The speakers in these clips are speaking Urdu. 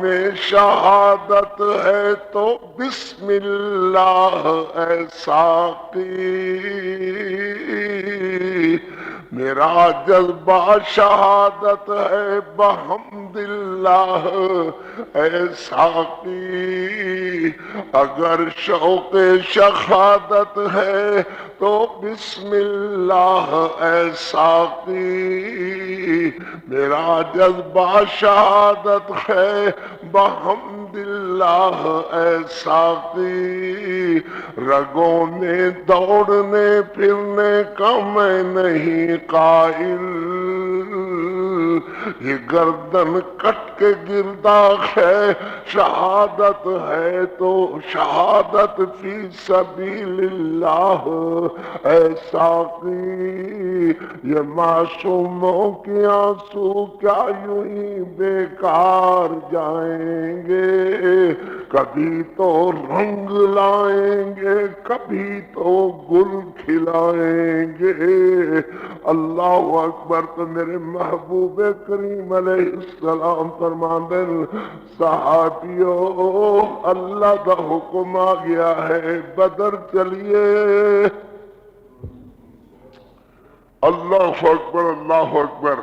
میں شہادت ہے تو بسم اللہ اے ساقی، میرا جذبہ شہادت ہے بحمد اللہ اے ساقی، اگر شوق شہادت ہے تو بسم اللہ اے ساقی، میرا جذبہ شہادت ہے بحمد اللہ اے ساقی، رگوں میں دوڑنے پھرنے کا میں نہیں قائل، یہ گردن کٹ کے گردا ہے شہادت ہے تو شہادت فی سبیل اللہ اے ساقی، یہ معصوموں کی آنسو کیا یوں ہی بیکار جائیں گے، کبھی تو رنگ لائیں گے کبھی تو گل کھلائیں گے۔ اللہ اکبر۔ تو میرے محبوب کریم علیہ السلام فرماندے صحابیو اللہ دا حکم آ گیا ہے بدر چلیے۔ اللہ اکبر اللہ اکبر۔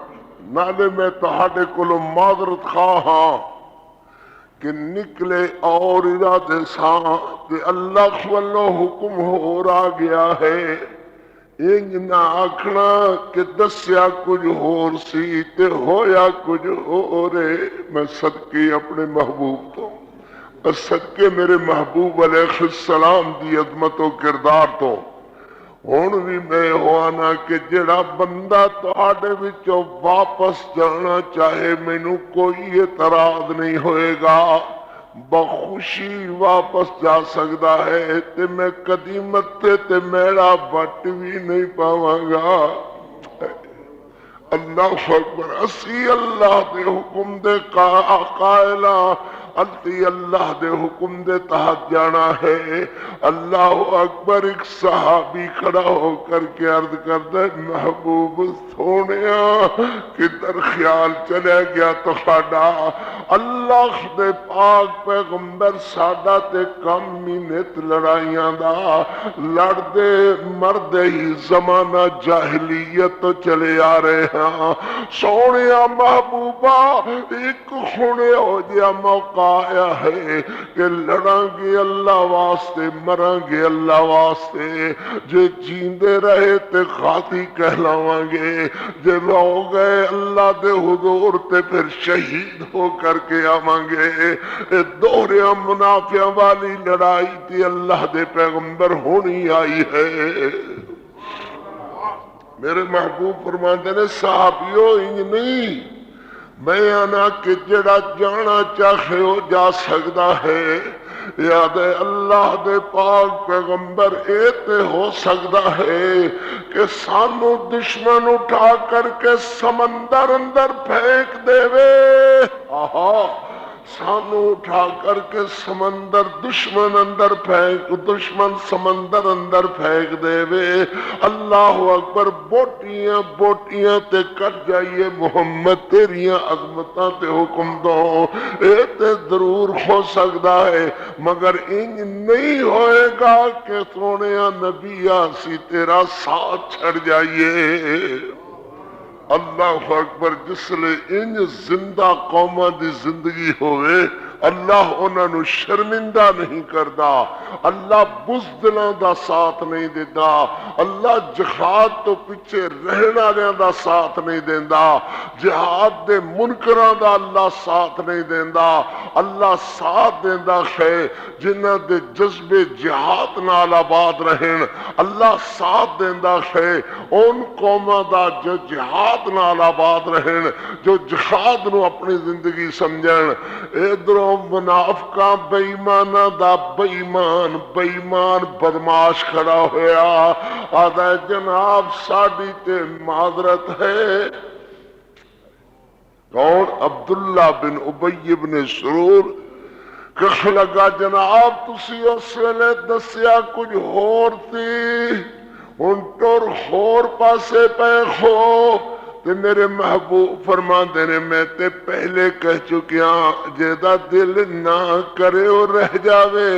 نالے میں تہاڈے کولوں معذرت خواہ ہاں کہ نکلے اور ارادے ساں کہ اللہ والو حکم ہو رہا گیا ہے، انج نہ آکھنا کہ دسیا کچھ ہور سی تے ہویا کچھ ہورے۔ میں صدقے اپنے محبوب تو، صدقے میرے محبوب علیہ السلام دی عظمت و کردار تو ہن بھی میں ہوانا کہ جڑا بندہ تہاڈے وچوں واپس جانا چاہے مینوں کوئی اعتراض نہیں ہوئے گا، بخوشی واپس جا سکتا ہے تے میں کدی متے تے میرا بٹ بھی نہیں پاواں گا۔ اللہ اکبر۔ اسی اللہ دے حکم دے قائلاں، اسی اللہ دے حکم دے تحت جانا ہے۔ اللہ اکبر۔ ایک صحابی کھڑا ہو کر کے عرض کرتا ہے محبوب سونیا کدھر خیال چلے گیا تہاڈا؟ اللہ دے پاک پیغمبر ساڈا تے کم مینت لڑائیاں دا لڑ دے مرد ہی زمانہ جاہلیت تو چلے آ رہے ہیں۔ سونیا محبوبہ ایک ہونے ہو جیا موقع آیا ہے کہ لڑاں گے اللہ واسطے مراں گے اللہ واسطے، جے جیندے رہے تے غازی کہلاواں گے، جے رو گئے اللہ دے حضور تے پھر شہید ہو کر کے آواں گے۔ اے دوہرے منافعہ والی لڑائی تے اللہ دے پیغمبر ہونی آئی ہے۔ میرے محبوب فرماندے نے صحابیو انج نہیں، میں آنا کہ جڑا جانا چاہے ہو جا سکتا ہے، یاد ہے اللہ دے پاک پیغمبر اے تے ہو سکتا ہے کہ سانو دشمن اٹھا کر کے سمندر اندر پھینک دے وے، آہا سانو اٹھا کر کے سمندر دشمن اندر پھینک، دشمن سمندر اندر پھینک دے وے۔ اللہ اکبر۔ بوٹیاں بوٹیاں تے کٹ جائیے محمد تیریاں عظمتاں تے حکم دو، اے تے ضرور ہو سکتا ہے مگر انج نہیں ہوئے گا کہ سونیا نبی آسی تیرا ساتھ چھڑ جائیے۔ اللہ اکبر۔ جس لئے انج زندہ قومہ دی زندگی ہوئے اللہ انہاں نو شرمندہ نہیں کردا، اللہ بزدلاں دا ساتھ نہیں دیتا، اللہ جہاد تو پیچھے رہن والیاں دا ساتھ نہیں دیندا، جہاد دے منکراں دا اللہ ساتھ نہیں دیندا، اللہ ساتھ دیندا ہے جنہاں دے جذبے جہاد نال آباد رہن، اللہ ساتھ دیندا ہے ان قوماں دا جو جہاد نال آباد رہن، جو جہاد نو اپنی زندگی سمجھن۔ ادھروں منافقاں بے ایماناں دا بے ایمان بدماش کھڑا ہویا، آدھا جناب ساڈی تے معذرت ہے۔ کون؟ عبداللہ بن ابی بن سرور کہنے لگا جناب تسی اس ویلے دسیا کچھ ہور سی، ہن ٹر ہور پاسے پے کھو تے میرے محبوب فرماندے نے میں تے پہلے کہہ چکیا جیدا دل نہ کرے اور رہ جاوے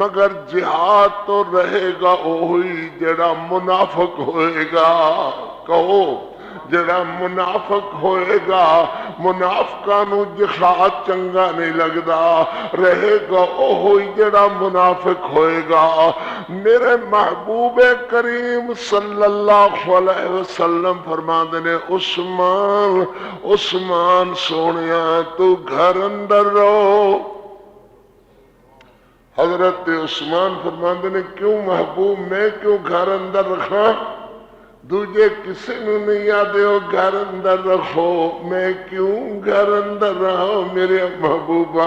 مگر جہاد تو رہے گا وہی جڑا منافق ہوئے گا. کہو جڑا منافق ہوئے گا منافقانو جہاد چنگا نہیں لگدا رہے گا وہی جڑا منافق ہوئے گا. میرے محبوب کریم صلی اللہ علیہ وسلم فرماندے نے عثمان عثمان سونیا تو گھر اندر رہو. حضرت عثمان فرماندے نے کیوں محبوب میں کیوں گھر اندر رکھا دوجے کسی نو نہیں آدھے ہو گھر اندر رکھو میں کیوں گھر اندر رہا میرے محبوبہ.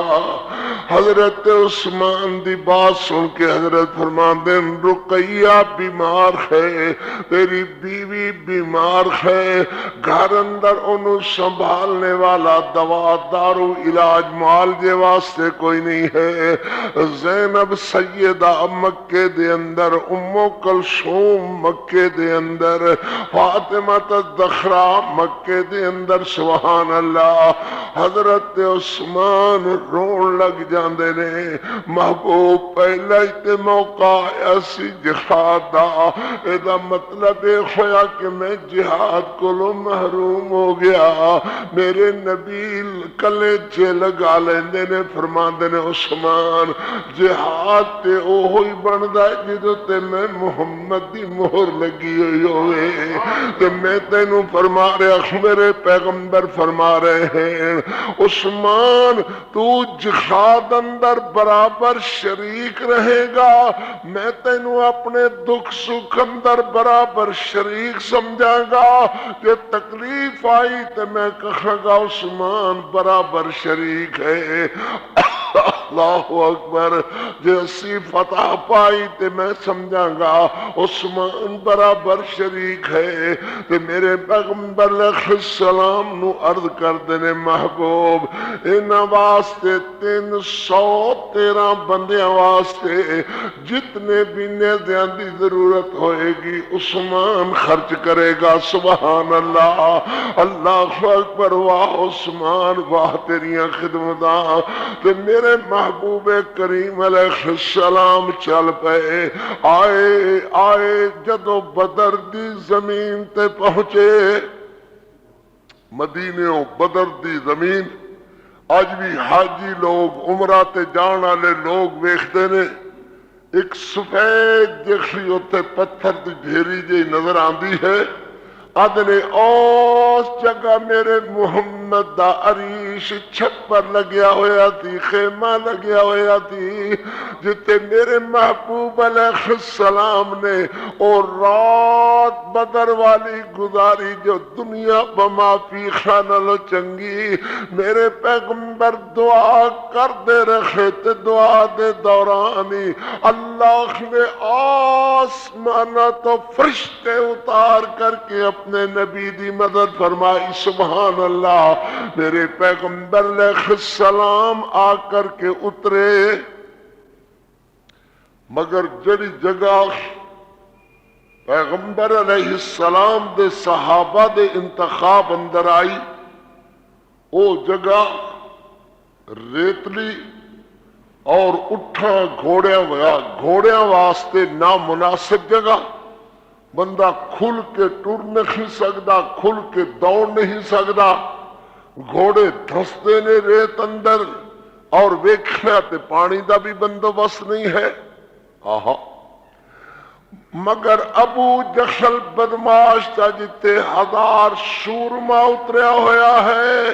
حضرت عثمان دی بات سن کے حضرت فرماندے رقیہ بیمار ہے تیری بیوی بیمار ہے گھر اندر انہوں سنبھالنے والا دوا دارو علاج معالجے واسطے کوئی نہیں ہے. زینب سیدہ مکے دے اندر ام کلثوم مکے دے اندر فاطمہ الزہرا مکے دے اندر سبحان اللہ. حضرت عثمان رون لگ جاندے نے محبوب پہلا ہی تے موقع ایسی جہاد دا ادا مطلب ہویا کہ میں جہاد کو محروم ہو گیا. میرے نبی کلے چے لگا لیندے نے فرماندے نے عثمان جہاد تے اوہی بندا ہے جدوں تے میں محمد دی مہر لگی ہوئی ہوئے تے میں تینوں فرما رہا میرے پیغمبر فرما رہے ہیں عثمان تو جہاد اندر برابر شریک رہے گا میں تینوں اپنے دکھ سکھ اندر برابر شریک سمجھاں گا کہ تکلیف آئی تے میں کہاں گا عثمان برابر شریک ہے. اللہ اکبر جیسی فتح پائی تے میں سمجھاں گا عثمان برابر شریک ہے. تے میرے پیغمبر علیہ السلام نو عرض کر دینے محبوب ان واسطے 313 بندیاں واسطے جتنے بھی نیزیاں دی ضرورت ہوئے گی عثمان خرچ کرے گا. سبحان اللہ اللہ اکبر واہ عثمان واہ تیریاں خدمتاں. تے میرے محبوب کریم علیہ السلام چل پے آئے آئے جدو بدر دی زمین تے پہنچے مدینہ بدر دی زمین اج بھی حاجی لوگ عمرہ تے جان والے لوگ ویکھدے نے ایک سفید جیسی اتنے پتھر دی ڈھیری جی نظر آندی ہے آدھنے اس جگہ میرے محمد دا عریش چھپر لگیا ہویا تھی خیمہ لگیا ہویا تھی جتے میرے محبوب علیہ السلام نے اور رات بدر والی گزاری جو دنیا بما فی خانلو چنگی میرے پیغمبر دعا کر دے رکھے تے دعا دے دورانی اللہ نے آسمانہ تو فرشتے اتار کر کے اپنے نبی دی مدد فرمائی. سبحان اللہ میرے پیغمبر علیہ السلام آ کر کے اترے مگر جڑی جگہ پیغمبر علیہ السلام دے صحابہ دے انتخاب اندر آئی او جگہ ریتلی اور اٹھا گھوڑیاں واسطے نامناسب جگہ بندہ کھل کے ٹر نہیں سکتا کھل کے دوڑ نہیں سکتا گھوڑے دھستے نے ریت اندر اور ویکھنا تے پانی دا بھی بندوبست نہیں ہے. آہا مگر ابو جہل بدماش تا جتے 1000 سورما اتریا ہویا ہے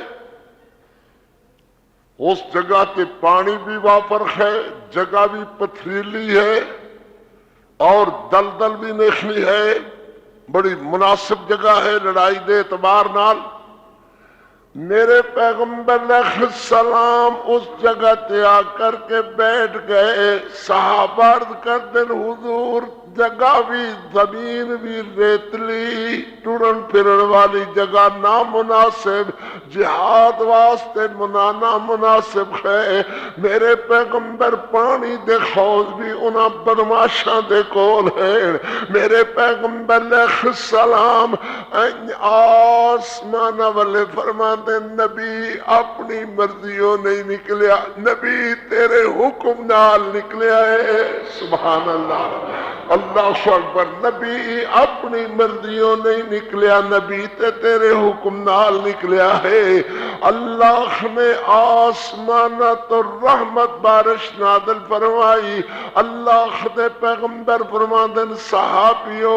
اس جگہ تے پانی بھی وافر ہے جگہ بھی پتھریلی ہے اور دلدل بھی نکلی ہے بڑی مناسب جگہ ہے لڑائی دے اعتبار نال. میرے پیغمبر علیہ السلام اس جگہ تے آ کر کے بیٹھ گئے. صحابہ عرض کرتے حضور جگہ بھی زمین بھی ریتلی ٹرن پھرن والی جگہ نامناسب, جہاد واسطے نامناسب ہے. میرے پیغمبر پانی دے حوض بھی انہاں بدماشاں دے کول ہے. میرے پیغمبر علیہ السلام آسمان والے فرماتے نبی اپنی مرضیوں نہیں نکلیا, نبی تیرے حکم نال نکلیا ہے. سبحان اللہ, اللہ اکبر. نبی اپنی مرضیوں نہیں نکلیا, نبی تے تیرے حکم نال نکلیا ہے. اللہ نے آسمانات اور رحمت بارش نازل فرمائی. اللہ دے پیغمبر فرماندے صحابیو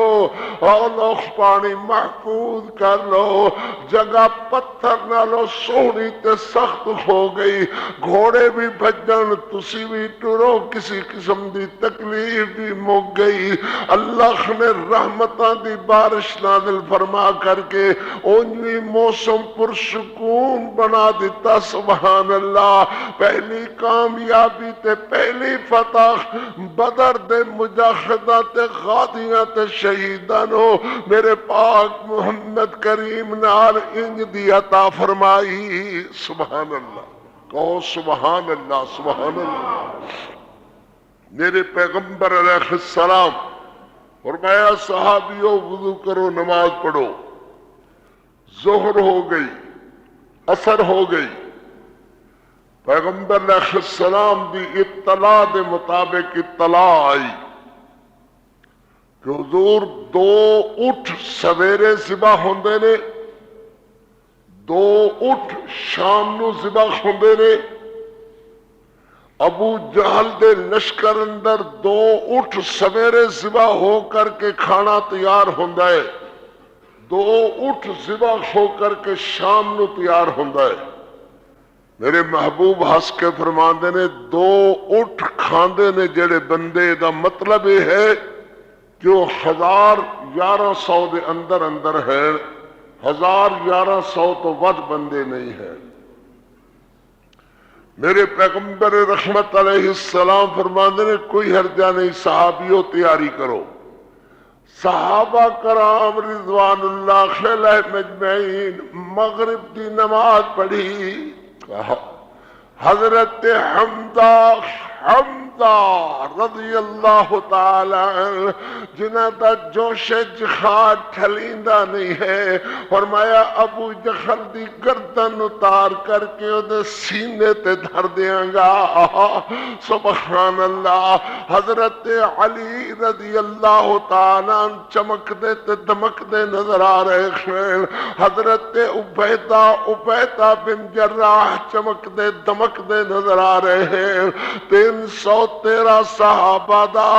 اولو پانی محفوظ کر لو, جگہ پتھر نالو سونی تے سخت ہو گئی, گھوڑے بھی بھجن تسی بھی ٹرو, کسی قسم دی تکلیف بھی مک گئی. اللہ نے رحمتاں دی بارش نازل فرما کر کے اونجوی موسم پرسکون بنا دیتا. سبحان اللہ. پہلی کامیابی تے پہلی فتح بدر دے مجاہداں تے غازیاں تے شہیداں نو میرے پاک محمد کریم نال انج دی عطا فرمائی. سبحان اللہ, کہو سبحان اللہ. سبحان اللہ. میرے پیغمبر علیہ السلام فرمایا صحابیوں وضو کرو نماز پڑھو. ظہر ہو گئی, عصر ہو گئی. پیغمبر علیہ السلام دی اطلاع دے مطابق اطلاع آئی کہ حضور دو اٹھ سویرے ذبح ہوندے نے, دو اٹھ شام نو ذبح ہوندے نے. ابو جہل دے لشکر اندر دو اٹھ سویرے ذبح ہو کر کے کھانا تیار ہوندا ہے, دو اٹھ ذبح ہو کر کے شام نو تیار ہوندا ہے. میرے محبوب ہس کے فرماندے نے دو اٹھ کھاندے نے جڑے بندے دا مطلب یہ ہے کہ وہ 1100 دے اندر اندر ہے, 1100 تو ود بندے نہیں ہیں. میرے پیغمبر رحمت علیہ السلام فرماندے نے کوئی حرجہ نہیں, صحابیوں تیاری کرو. صحابہ کرام رضوان اللہ علیہم اجمعین مغرب دی نماز پڑھی. حضرت حمزہ رضی اللہ تعالی جنہ دا جوش جہاد ٹھلیندا نہیں ہے, فرمایا ابو جہل دی گردن اتار کر کے اودے سینے تے دھر دیاں گا. سبحان اللہ. حضرت علی رضی اللہ تعالی چمکدے تے دمکدے نظر آ رہے ہیں. حضرت عبیدہ بن جراح چمکدے دمکدے نظر آ رہے ہیں. 313 صحابہ دا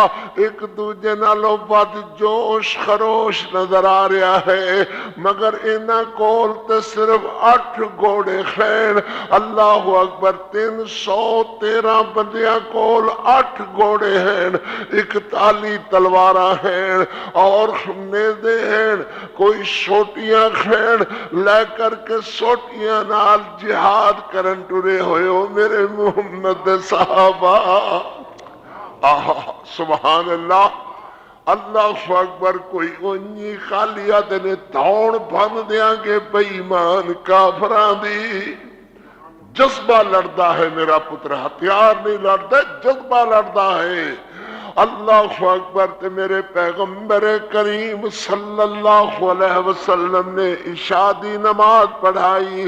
ایک دوجے نالوں بد جوش خروش نظر آ رہا ہے, مگر انہاں کول تے صرف 8 گھوڑے ہیں. اللہ اکبر. 313 بندیاں کول 8 گھوڑے ہیں, 41 تلواراں ہیں اور نیزے ہیں. کوئی سوٹیاں ہیں لے کر کے سوٹیاں نال جہاد کرن ٹرے ہوئے ہو میرے محمد صحابہ. سبحان اللہ. اللہ اکبر. کوئی اونی خالیت نے دوڑ بن دیاں گے بے ایمان کافراں دی. جذبہ لڑدا ہے میرا پتر, ہتھیار نہیں لڑدا, جذبہ لڑدا ہے. اللہ اکبر. تے میرے پیغمبر کریم صلی اللہ علیہ وسلم نے عشاء دی نماز پڑھائی.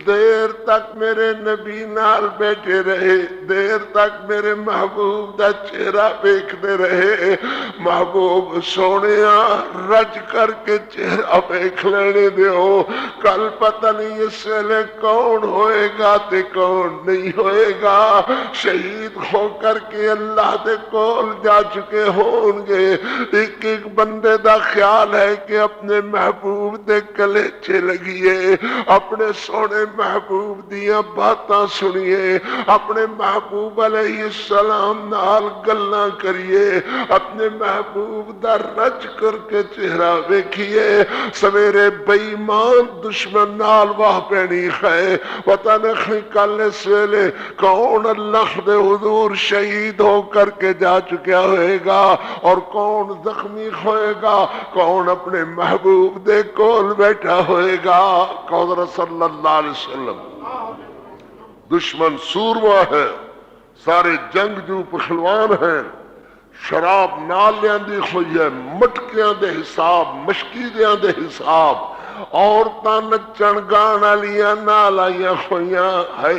دیر تک میرے نبی نال بیٹھے رہے, دیر تک میرے محبوب دا چہرہ دیکھتے رہے. محبوب سونیا رج کر کے چہرہ دیکھ لینے دیو, کل پتہ نہیں اس ویلے کون ہوئے گا تے کون نہیں ہوئے گا. شہید ہو کر کے اللہ دے کول جا چکے ہون گے. ایک ایک بندے دا خیال ہے کہ اپنے محبوب دے گلے چ لگیے, اپنے سونے محبوب دیاں باتاں سنیے, اپنے محبوب علیہ السلام نال گلاں کریے, اپنے محبوب دا رج کر کے چہرہ ویکھیے. سویرے بے ایمان دشمن نال واہ پینی ہے, پتہ نہیں کل اس ویلے کون اللہ دے حضور شہید ہو کر کے جا چکیا ہوئے گا اور کون زخمی ہوئے گا, کون اپنے محبوب دے کول بیٹھا ہوئے گا. قول صلی اللہ علیہ وسلم دشمن سورما ہے, سارے جنگجو پہلوان ہیں, شراب نالیاں دی ہوئی ہے, مٹکیاں دے حساب, مشکیدیاں دے حساب, عورتاں نچن گان والیاں نال آئیاں ہوئیاں ہے.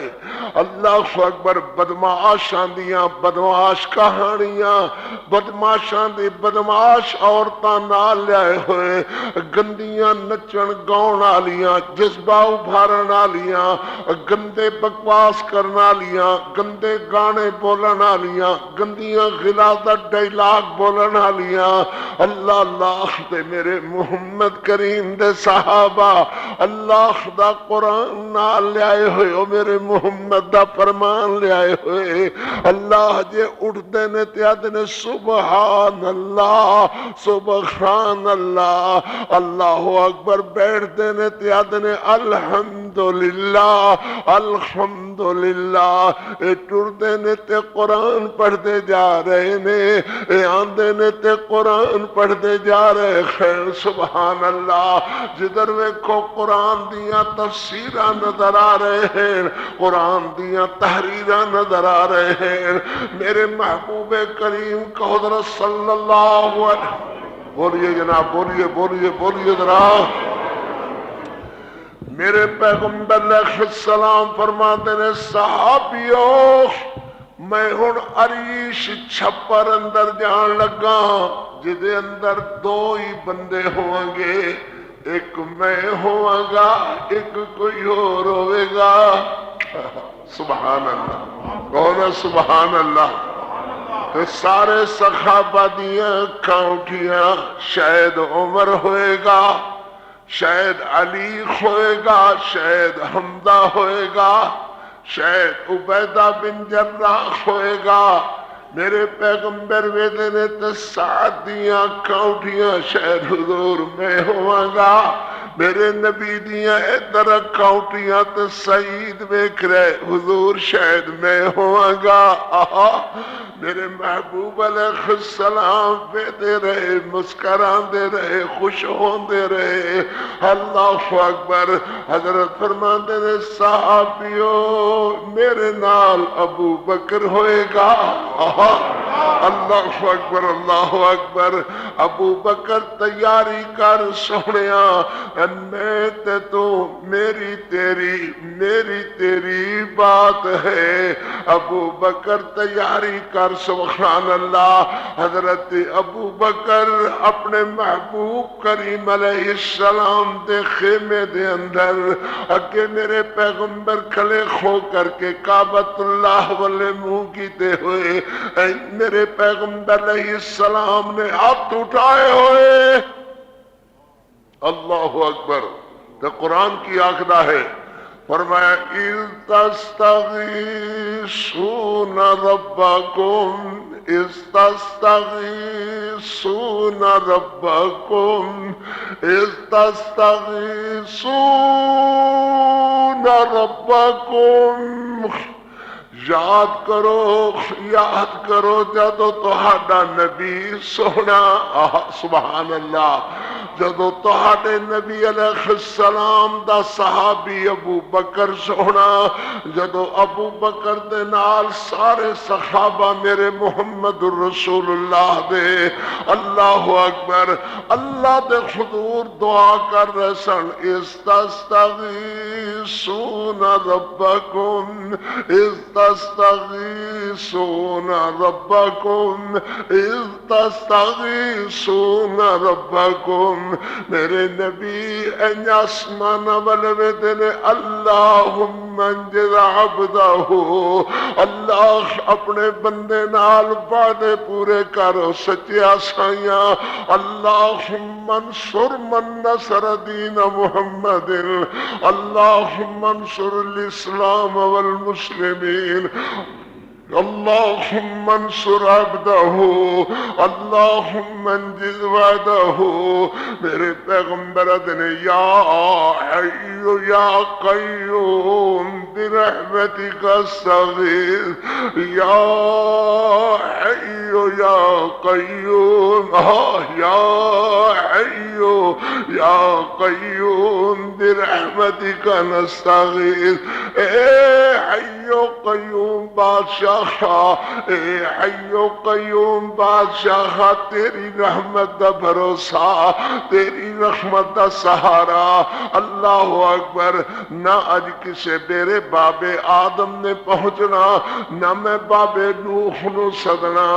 اللہ اکبر. بدماشاں دیاں بدماش کہانیاں, بدماشاں دی بدماش عورتاں نال لائے ہوئے, گندیاں نچن گاؤن والیاں, جذبہ ابھارن والیاں, گندے بکواس کرن والیاں, گندے گانے بولن والیاں, گندیاں غلاظت ڈائلاگ بولن والیاں. اللہ اللہ تے میرے محمد کریم دے صحابہ اللہ دا قرآن نال لے آئے ہوئے, او میرے محمد دا فرمان لے آئے ہوئے. اللہ جے اٹھتے نے تیادے نے سبحان اللہ سبحان اللہ, اللہ اکبر. بیٹھتے نے تیادے نے الحمدللہ الحمدللہ. اے ٹرتے نے تے قرآن پڑھتے جا رہے نے, اے آندے نے تے قرآن پڑھتے جا رہے ہیں. سبحان اللہ. جدھر ویکھو قرآن دیاں تفسیراں نظر آ رہے ہیں, قرآن دیاں تحریراں نظر آ رہے ہیں. میرے محبوب کریم کو حضرت صلی اللہ علیہ, بولیے جناب, بولیے بولیے بولیے ذرا. میرے پیغمبر علیہ السلام فرماتے نے صحابیوں میں ہن عریش چھپر اندر جان لگا, جدے اندر دو ہی بندے ہوں گے, ایک میں ہوں گا ایک کوئی اور ہوئے گا. سبحان اللہ, کون سبحان اللہ. تو سارے صحابہ دیاں کاؤٹیاں, شاید عمر ہوئے گا, شاید علی ہوئے گا, شاید حمزہ ہوئے گا, شاید عبیدہ بن جراح ہوئے گا. میرے پیغمبر ویدے نے تے سعد دیاں کاؤٹیاں, شاید حضور میں ہوا گا. میرے نبی دیاں ادھر کاؤٹیاں تے سعید ویکھ رہے, حضور شاید میں ہوا گا. میرے محبوب علیہ السلام ویدے رہے, مسکران دے رہے, خوش ہوندے رہے. اللہ اکبر. حضرت فرماندے نے صحابیوں میرے نال ابو بکر ہوئے گا. اللہ اکبر اللہ اکبر. ابو بکر تیاری کر سونیا, میں تے تو میری تیری بات ہے. ابو بکر تیاری کر. سبحان اللہ. حضرت ابو بکر اپنے محبوب کریم علیہ السلام دے خیمے دے اندر اگے میرے پیغمبر کھلے کھو کر کے کعبۃ اللہ والے منہ کیتے ہوئے, میرے پیغمبر علیہ السلام نے ہاتھ اٹھائے ہوئے. اللہ اکبر. تو قرآن کی آخدہ ہے, فرمایا اِذْ تَسْتَغِیثُونَ رَبَّكُمْ اِذْ تَسْتَغِیثُونَ رَبَّكُمْ اِذْ تَسْتَغِیثُونَ رَبَّكُمْ. یاد کرو جدو تہاڈا نبی سونا, سبحان اللہ, جدو تہاڈے نبی علیہ السلام دا صحابی ابو بکر سونا, جدو ابو بکر دے نال سارے صحابہ میرے محمد الرسول اللہ دے. اللہ اکبر. اللہ دے حضور دعا کر رہے سن, استستغیثون ربکم استستغیثون ربکم استستغیثون ربکم میرے نبی این آسمان والے نے اللہم انجز عبدہ، اللہ اپنے بندے نال وعدے پورے کرو سچیا سائیاں، اللہم انصر من نصر دین محمد، اللہم انصر الاسلام والمسلمین، اللہم انصر عبدہ، اللہم انجز وعدہ۔ میرے پیغمبر نے یا حی یا قیوم برحمتک استغیث، یا حی یا قیوم، یا حی یا قیوم برحمتک نستغیث، اے حی و قیوم بادشاہ، اے حی و قیوم بادشاہ، تیری رحمت دا بھروسہ، تیری رحمت دا سہارا۔ اللہ اکبر۔ نہ اج کسے میرے بابے آدم نے پہنچنا، نہ میں بابے نوح نو سدنا،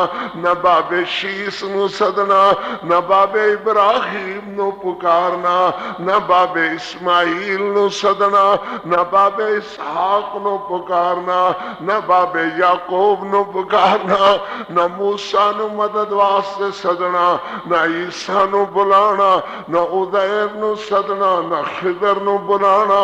نہ بابے شیس نو سدنا، نہ بابے ابراہیم نو پکارنا، نہ بابے اسماعیل نو سدنا، نہ بابے اسحاق نو پکارنا، نہ بابے یعقوب نو پکارنا، نہ موسیٰ نو مدد واسطے سدنا، نہ عیسیٰ نو بلانا، نہ عزیر نو سدنا، نہ خضر نو بلانا۔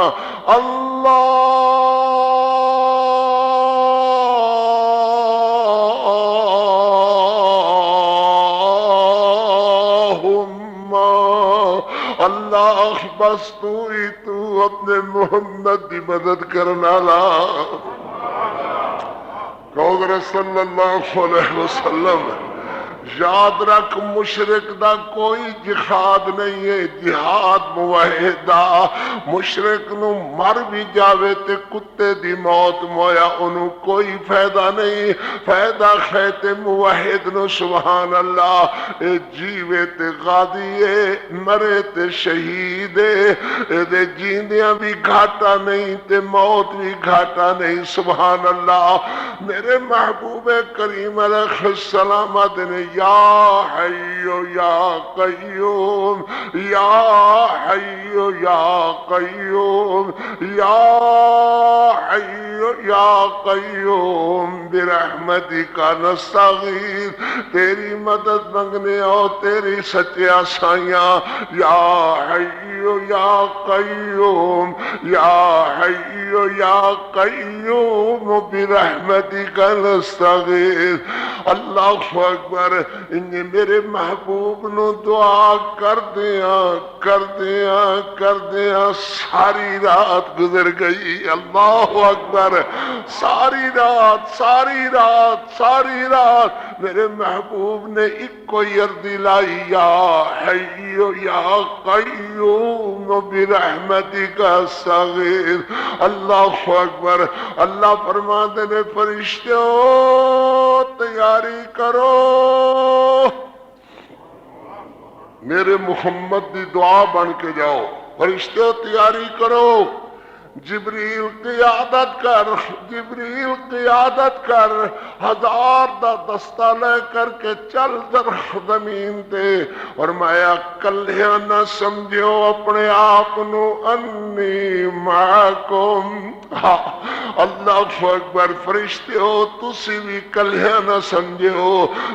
اللہ بس تو ہی تو اپنے محمد کی مدد کرنا لا، کہ صلی اللہ علیہ وسلم۔ یاد رکھ مشرک دا کوئی جہاد نہیں ہے، جہاد موحد دا۔ مشرک نو مر بھی جاوے تے کتے دی موت مویا انہوں کوئی فائدہ نہیں، فائدہ خیتے موحد نو سبحان اللہ۔ اے جیوے تے غازی ہے، مرے تے شہید ہے، اے دے جیندیاں بھی گھاٹا نہیں تے موت بھی گھاٹا نہیں سبحان اللہ۔ میرے محبوب کریم علیہ السلام نے یا حی یا قیوم، یا حی یا قیوم، یا حی یا قیوم برحمتک نستغیث، تیری مدد منگنے اور تیری سچیا سائیاں، یا حی یا قیوم، یا حی یا قیوم برحمتک نستغیث۔ اللہ اکبر۔ انہیں میرے محبوب نو دعا کر دیاں ساری رات گزر گئی۔ اللہ اکبر۔ ساری رات میرے محبوب نے ایک کوئی عرض لائی، یا حی یا قیوم برحمتک استغیث۔ اللہ اکبر۔ اللہ فرماتے نے فرشتوں تیاری کرو، میرے محمد دی دعا بن کے جاؤ، فرشتوں تیاری کرو، جبریل قیادت کر، 1000 دا دستہ لے کر کے چل در زمین تے، اور میں کلیاں نہ سمجھو اپنے آپ نو انی معکم۔ اللہ اکبر۔ فرشتو تسی بھی کلیاں نہ سمجھو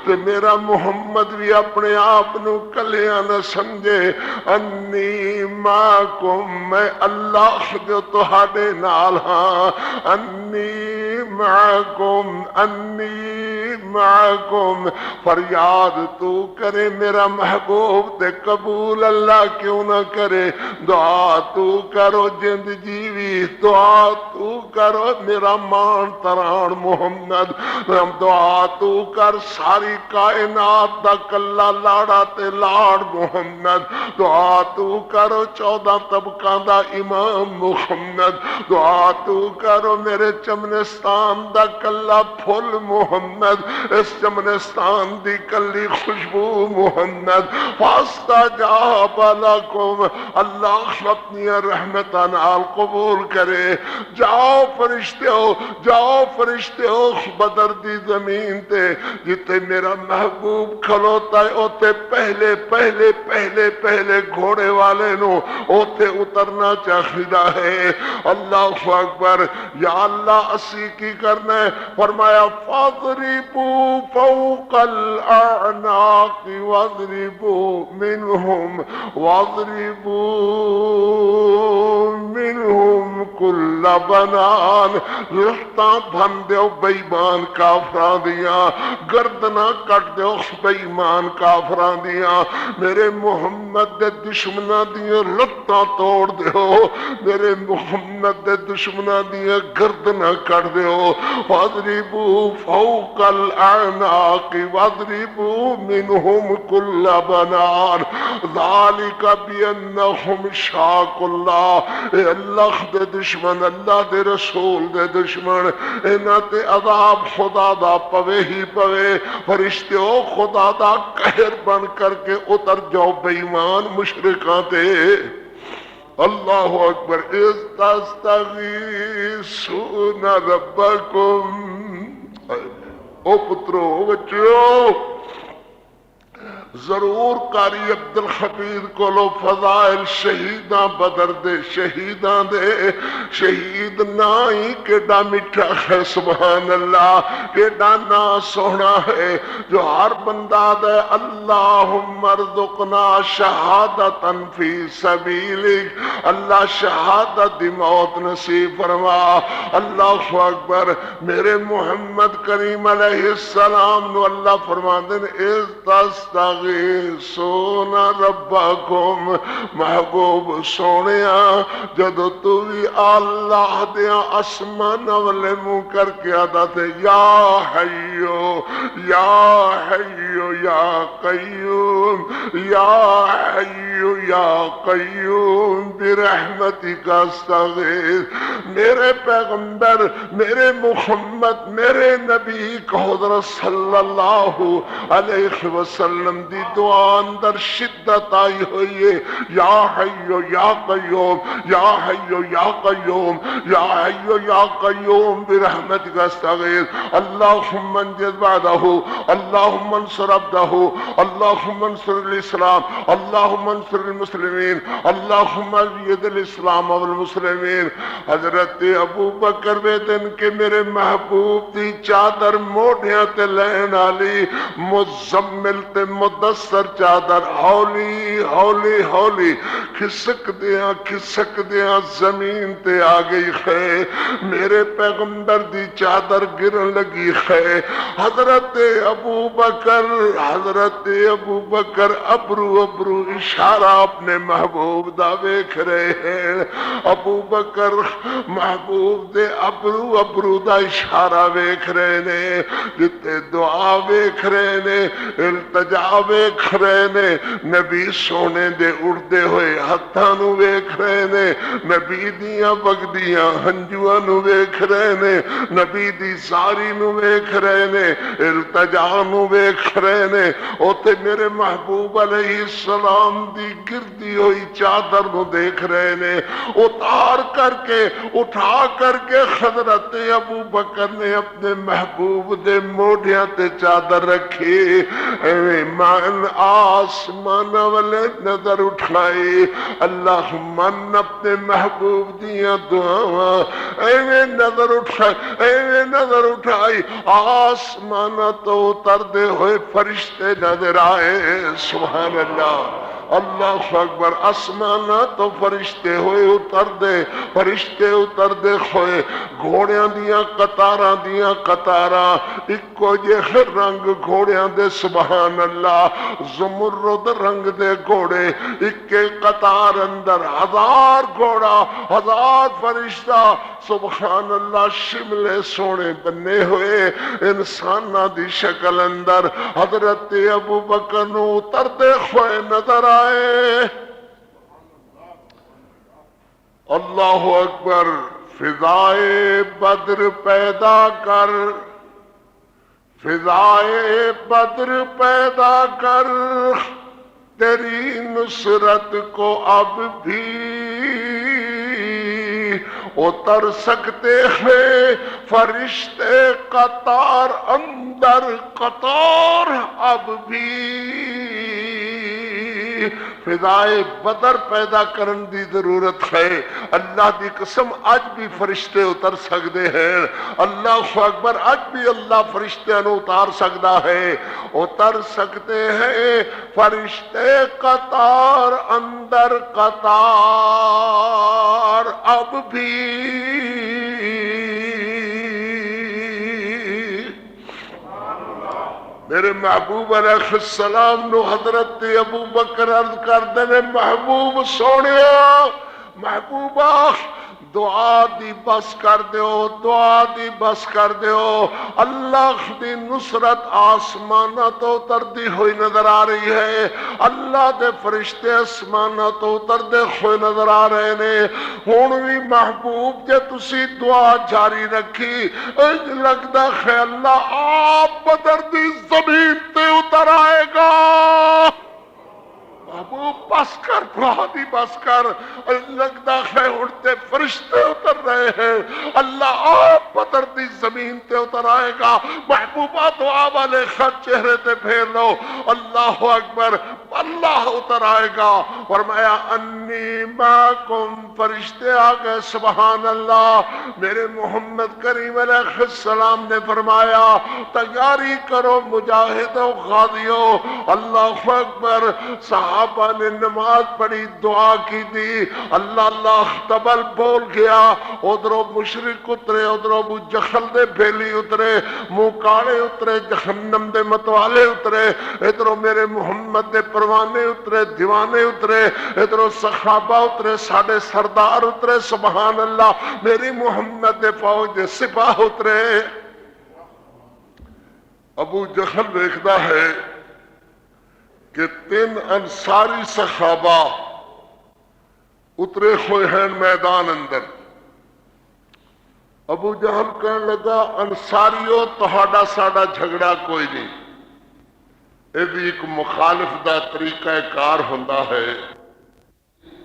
تے میرا محمد بھی اپنے آپ نو کلیاں نہ سمجھے، انی معکم، میں اللہ جو تہاڈے نال ہاں، انی معکم۔ فریاد تو کرے میرا محبوب تے قبول اللہ کیوں نہ کرے، دعا تو کرو جند جیوی، دعا تو کرو میرا مان تران محمد، دعا تو کر ساری کائنات دا کلا لاڑا تے لاڑ محمد، دعا تو کرو 14 طبقاں دا امام محمد، محمد دعا تو کرو میرے چمنستان دا کلا پھل محمد اس چمنستان دی کلی خوشبو محمد فاستجاب لکم اللہ اپنی رحمتاں نال قبول کرے جاؤ فرشتے ہو بدر دی زمین تے جتے میرا محبوب کھلوتا ہے اوتے پہلے گھوڑے والے نو اوتے اترنا چاہیدا ہے اللہ اکبر یا اللہ اسی کی کرنا ہے فرمایا فاضربوا فوق الاعناق واضربوا منهم كل بنان لختاں بھن دیو بےمان کافراں دیاں گردناں کٹ دیو بےمان کافراں دیاں میرے محمد دے دشمناں دیاں لتاں توڑ دیو میرے محمد دے دشمناں دیاں گردناں کٹ دیو واضربوا فوق الاعناق واضربوا منهم كل بنان ذلك بانهم شاقوا اللہ اے اللہ دے دشمن اللہ دے رسول دے دشمن انہاں تے عذاب خدا دا پوے ہی پوے فرشتو خدا دا قہر بن کر کے اتر جاؤ بے ایمان مشرکاں تے اللہ اکبر اذ تستغیثون ربکم او پترو بچو ضرور قاری عبد الحفیظ کولو فضائل شہیداں بدر دے شہیداں دے شہید نائی کیڈا میٹھا ہے سبحان اللہ کیڈا نا سونا ہے جو ہر بندہ دے اللہم ارزقنا شہادتا فی سبیلک اللہ شہادت دی موت نصیب فرما اللہ اکبر میرے محمد کریم علیہ السلام نو اللہ فرما دین اذ تستغیثون ربکم محبوب سونیا جدو تو بھی اللہ دیا اسمان والے منہ کر کے آدھا تھے یا حیو یا حیو یا قیوم یا حیو یا قیوم برحمتک استغیث میرے پیغمبر میرے محمد میرے نبی کو حضرت صلی اللہ علیہ وسلم دی دعا اندر شدت آئی ہوئی ہے یا حیو یا قیوم یا حیو یا قیوم یا حیو یا قیوم برحمتک استغیث اللہم انجز بعدہ اللہم انصر عبدہ اللہم انصر الاسلام اللہم انصر المسلمین اللہم اید الاسلام والمسلمین حضرت ابو بکر بے دن کے میرے محبوب دی چادر موڑیاں تے لین آلی مزمل تے مدثر چادر ہولی ہولی ہولی کھسک دیاں زمین تے آ گئی ہے میرے پیغمبر دی چادر گرن لگی ہے حضرت ابو بکر ابرو اشارہ اپنے محبوب دا ویکھ رہے ہیں ابو بکر محبوب دے ابرو دا اشارہ ویکھ رہے نے جتے دعا ویکھ رہے نے التجا ویکھ رہے نے نبی سونے دے اڑدے ہوئے ہتھاں نو ویکھ رہے نے نبی دیاں بگدیاں ہنجواں نو ویکھ رہے نے نبی دی ساری نو ویکھ رہے نے التجا نو ویکھ رہے نے اوتے میرے محبوب علیہ السلام دی گردی ہوئی چادر نو دیکھ رہے نے اٹھا کر کے حضرت ابو بکر نے اپنے محبوب دے موڈیاں تے چادر رکھی ایمان آسمان والے نظر اٹھائی اللہم اپنے محبوب دیاں دعاواں ایویں نظر اٹھائی آسمان تو اتر دے ہوئے فرشتے نظر آئے سبحان اللہ اللہ اکبر آسمانہ تو فرشتے ہوئے اتر دے ہوئے گھوڑیاں دیاں قطاراں اکو جہ رنگ گھوڑیاں دے سبحان اللہ زمرد رنگ دے گھوڑے اکے قطار اندر 1000 گھوڑا 1000 فرشتہ سبحان اللہ شملے سونے بنے ہوئے انسانہ دی شکل اندر حضرت ابو بکر نو اتر دے ہوئے نظر آئے اللہ اکبر، فضائے بدر پیدا کر، فضائے بدر پیدا کر، تیری نصرت کو اب بھی اتر سکتے ہیں فرشتے قطار اندر قطار اب بھی۔ فضائے بدر پیدا کرن دی ضرورت ہے۔ اللہ دی قسم اج بھی فرشتے اتر سکتے ہیں۔ اللہ اکبر، اج بھی اللہ فرشتے نو اتار سکتا ہے، اتر سکتے ہیں فرشتے قطار اندر قطار اب بھی۔ میرے محبوب علیہ السلام نو حضرت ابو بکر عرض کرتے ہیں، محبوب سونیا، محبوبہ دعا دی بس کر دیو، دعا دی بس کر دیو۔ اللہ دی نصرت آسمانہ تو اتردی ہوئی نظر آ رہی ہے، اللہ دے فرشتے آسمانہ تو اتردے ہوئے نظر آ رہے نے۔ ہن بھی محبوب جے تسی دعا جاری رکھی، انج لگدا ہے اللہ آپ بدر دی زمین تے اتر آئے گا۔ محبوب بس کر، دعا دی بس کر، لگتا ہے اڑتے فرشتے اتر رہے ہیں، اللہ آپ بدر دی زمین تے اتر آئے گا۔ محبوبہ دعا والے خط چہرے تے پھیر لو، اللہ اکبر، اللہ اتر آئے گا۔ فرمایا انی معکم، فرشتے آگئے، سبحان اللہ۔ میرے محمد کریم علیہ السلام نے فرمایا تیاری کرو مجاہدوں غازیوں، اللہ اکبر۔ صحابہ نے نماز پڑھی، دعا کی دی، اللہ اللہ تبل بول گیا، ادھروں مشرک اترے، ادھروں ابو جہل دے بھیلی اترے، منہ کاڑے اترے، جہنم دے متوالے اترے، ادھروں میرے محمد دے پروانے اترے، دیوانے اترے، ادھروں صحابہ اترے، ساڑھے سردار اترے، سبحان اللہ، میری محمد دے فوج دے سپاہ اترے۔ ابو جہل دیکھتا ہے کہ 3 انصاری صحابہ اترے ہوئے ہیں میدان اندر۔ ابو جہل کہنے لگا انصاریو تہاڈا ساڈا جھگڑا کوئی نہیں، یہ بھی ایک مخالف دا طریقہ کار ہوندا ہے،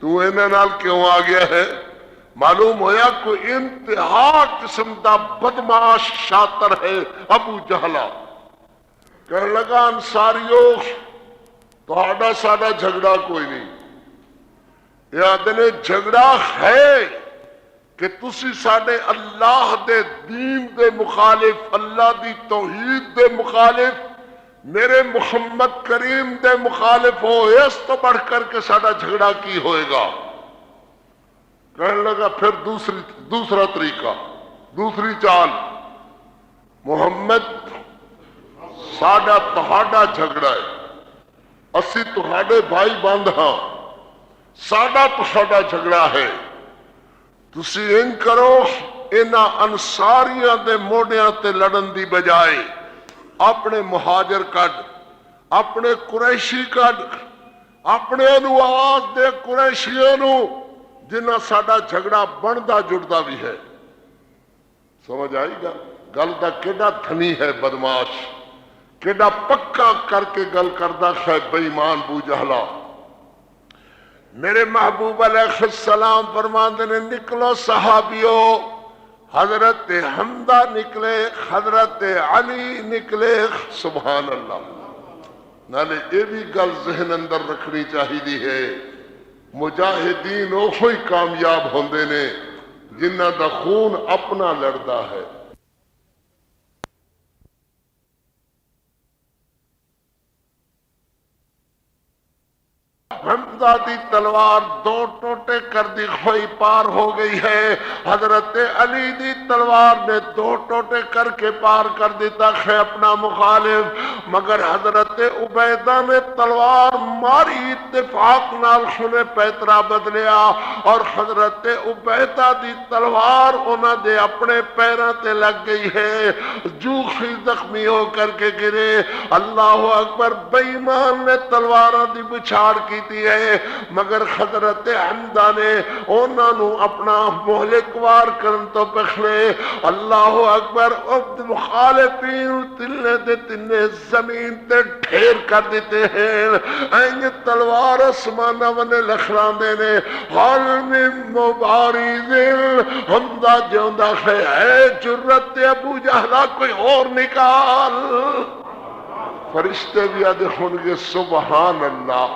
تو انہاں نال کیوں آ گیا ہے؟ معلوم ہویا کوئی انتہا قسم دا بدمعاش شاطر ہے ابو جہلہ۔ کہنے لگا انصاریو تہاڈا ساڈا جھگڑا کوئی نہیں، یاد نے جھگڑا ہے کہ تسی ساڈے اللہ دے دین دے مخالف، اللہ دی توحید دے مخالف، میرے محمد کریم دے مخالف ہو، اس تو بڑھ کر کے ساڈا جھگڑا کی ہوئے گا؟ کہنے لگا پھر دوسرا طریقہ، دوسری چال، محمد ساڈا تہاڈا جھگڑا ہے، اسی تہاڈے بھائی بند ہاں، ساڈا تہاڈا جھگڑا ہے، تسی ان کرو انہاں انصاریاں دے موڑیاں تے لڑن دی بجائے اپنے مہاجر کڈ، اپنے قریشی کڈ، اپنے نو آواز دے قریشیوں نو جنہاں ساڈا جھگڑا بندا جڑدا بھی ہے۔ سمجھ آئی گا گل دا کیڑا دھنی ہے بدماش، کیڑا پکا کر کے گل کردا ہے بے ایمان ابو جہلا۔ میرے محبوب علیہ السلام فرماندے نے نکلو صحابیو، حضرت حمزہ نکلے، حضرت علی نکلے، سبحان اللہ۔ نالے یہ بھی گل ذہن اندر رکھنی چاہیے ہے، مجاہدین اوہی کامیاب ہوندے نے جنہ دا خون اپنا لڑدا ہے۔ حمزہ دی تلوار 2 ٹوٹے کر دی ہوئی پار ہو گئی ہے، حضرت علی دی تلوار نے 2 ٹوٹے کر کے پار کر دیتا ہے اپنا مخالف، مگر حضرت عبیدہ نے تلوار ماری اتفاق نال خنے پیترا بدلیا، اور حضرت عبیدہ دی تلوار انہاں دے اپنے پیراں تے لگ گئی ہے، جوخی زخمی ہو کر کے گرے۔ اللہ اکبر، بے ایمان نے تلواراں دی بچھاڑ کی کیتی ہے، مگر حضرت حمزہ نے انہاں نو اپنا مہلک وار کرن تو پچھلے اللہ اکبر عبد مخالفین تلے دے تنے زمین تے ڈھیر کر دیتے ہیں، این تلوار اسمانہ ونے لکھران دینے حال میں مبارزل حمزہ جوندہ ہے جرت ابو جہلہ کوئی اور نکال۔ فرشتے بھی دیکھیں گے سبحان اللہ،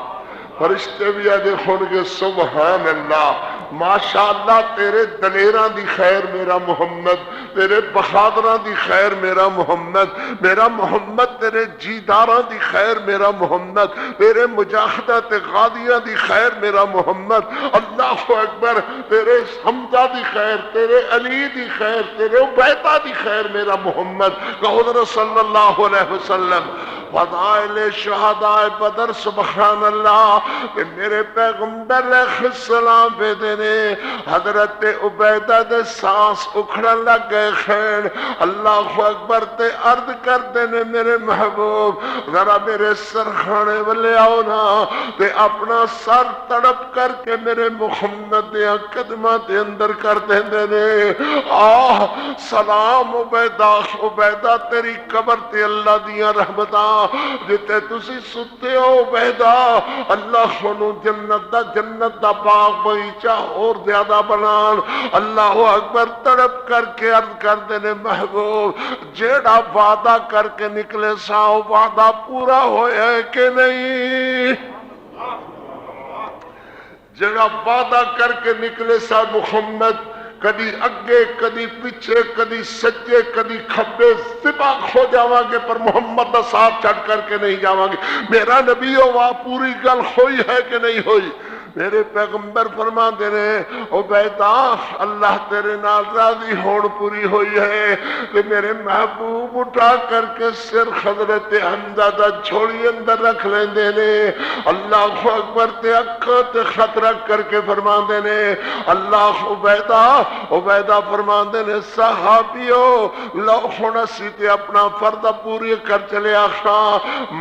فرشتے بھی دیکھیں گے سبحان اللہ۔ ماشاءاللہ تیرے دلیران دی خیر میرا محمد، تیرے بہادران دی خیر میرا محمد، میرا محمد تیرے جیداران دی خیر میرا محمد، تیرے مجاہدات غادیاں دی خیر میرا محمد، اللہ اکبر تیرے حمزہ دی خیر، تیرے علی دی خیر، تیرے عبیدہ دی خیر میرا محمد۔ کہ حضرت صلی اللہ علیہ وسلم فضائل شہداء بدر سبحان اللہ کہ میرے پیغمبر علیہ السلام پہ دینے حضرت عبیدہ دے سانس اکھڑن لگ گئے خیر، اللہ اکبر تے عرض کر دینے میرے محبوب ذرا میرے سرخانے والے آؤ نا، تے اپنا سر تڑپ کر کے میرے محمد دیا قدمہ دے اندر کر دینے آہ سلام عبیدہ، عبیدہ تیری قبر تے اللہ دیا رحمتاں جتے تسی ستے ہو عبیدہ، اللہ خونو جنت دا باغ بغیچہ اور زیادہ بنان، اللہ اکبر تڑپ کر کے عرض کر دینے محبوب جیڑا وعدہ کر کے نکلے ساؤ وعدہ پورا ہویا ہے کہ نہیں؟ جیڑا وعدہ کر کے نکلے سا محمد کدی اگے کدی پیچھے کدی سجے کدی کھبے ذبح ہو جاواں گے پر محمد دا ساتھ چھڑ کر کے نہیں جاواں گے۔ میرا نبی ہوا پوری گل ہوئی ہے کہ نہیں ہوئی؟ میرے پیغمبر فرما دے رہے عبیدہ اللہ تیرے نال راضی ہون پوری ہوئی ہے کہ میرے محبوب اٹھا کر کے سر حضرت حمزہ دا جھوڑی اندر رکھ لیں دینے، اللہ اکبر تے اکھاں تے خط رکھ کر کے فرما دینے اللہ عبیدہ فرما دینے صحابیو لو ہونا سیتے اپنا فردہ پوری کر چلے آخاں،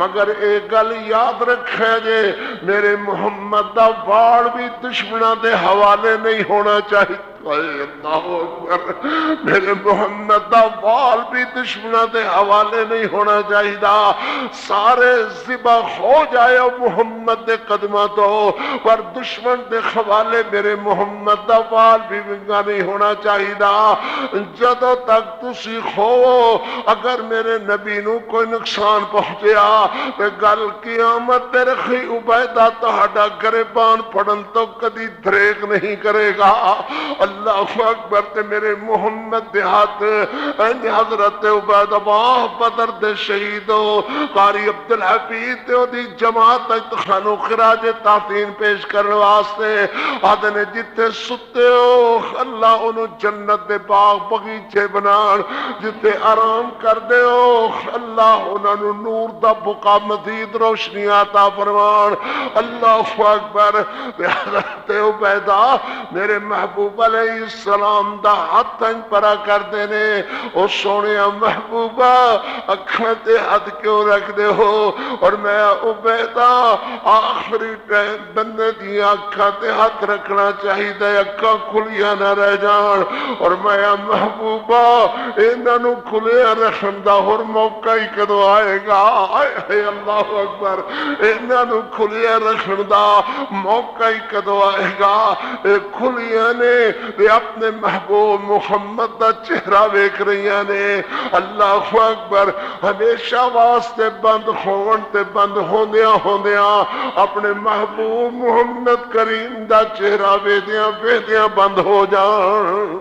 مگر ایک گل یاد رکھے جے میرے محمد دا وار بھی دشمنہ دے حوالے نہیں ہونا چاہیے۔ اللہ اکبر میرے محمد دا وال بھی دشمنہ دے حوالے نہیں ہونا چاہیے، سارے ذبح ہو جائے محمد دے قدمہ تو پر دشمن دے حوالے میرے محمد دا وال بھی ونگا نہیں ہونا چاہیے۔ جدوں تک تسی ہو اگر میرے نبی نو کوئی نقصان پہنچیا تے گل قیامت تے رکھی عبیدہ تہاڈا گریبان پڑن تو کدی دریغ نہیں کرے گا۔ اللہ اکبر تے میرے محمد دے ہاتھ حضرت عبیدہ بدر دے شہیدو قاری عبدالحفیظ تے او دی جماعت خانو خراج تعظیم پیش کرنے واسطے آدھنے جتے ستے ہو اللہ انہوں جنت دے باغ بغیچے بنان، جتے آرام کر دے ہو اللہ انہوں نور دا بقا مزید روشنی عطا فرمان۔ اللہ اکبر حضرت عبیدہ میرے محبوب علیہ السلام دا ہاتھ پرا کر دینے او سونے محبوبہ اکھاں تے ہاتھ کیوں رکھ دے ہو، اور میں عبیدہ آخری ٹائم بندے دی اکھاں تے ہاتھ رکھنا چاہیے دے اکھاں کھلیاں نہ رہ جان، اور میں محبوبہ انہوں کھلیا رکھن دا اور موقع ہی کدو آئے گا؟ اے اللہ اکبر انہوں کھلیا رکھن دا موقع ہی کدو آئے گا؟ اے کھلیاں نے اپنے محبوب محمد دا چہرہ ویکھ رہیاں نے، اللہ اکبر ہمیشہ واسطے بند ہون تے بند ہوندیاں اپنے محبوب محمد کریم دا چہرہ ویدیاں بند ہو جان۔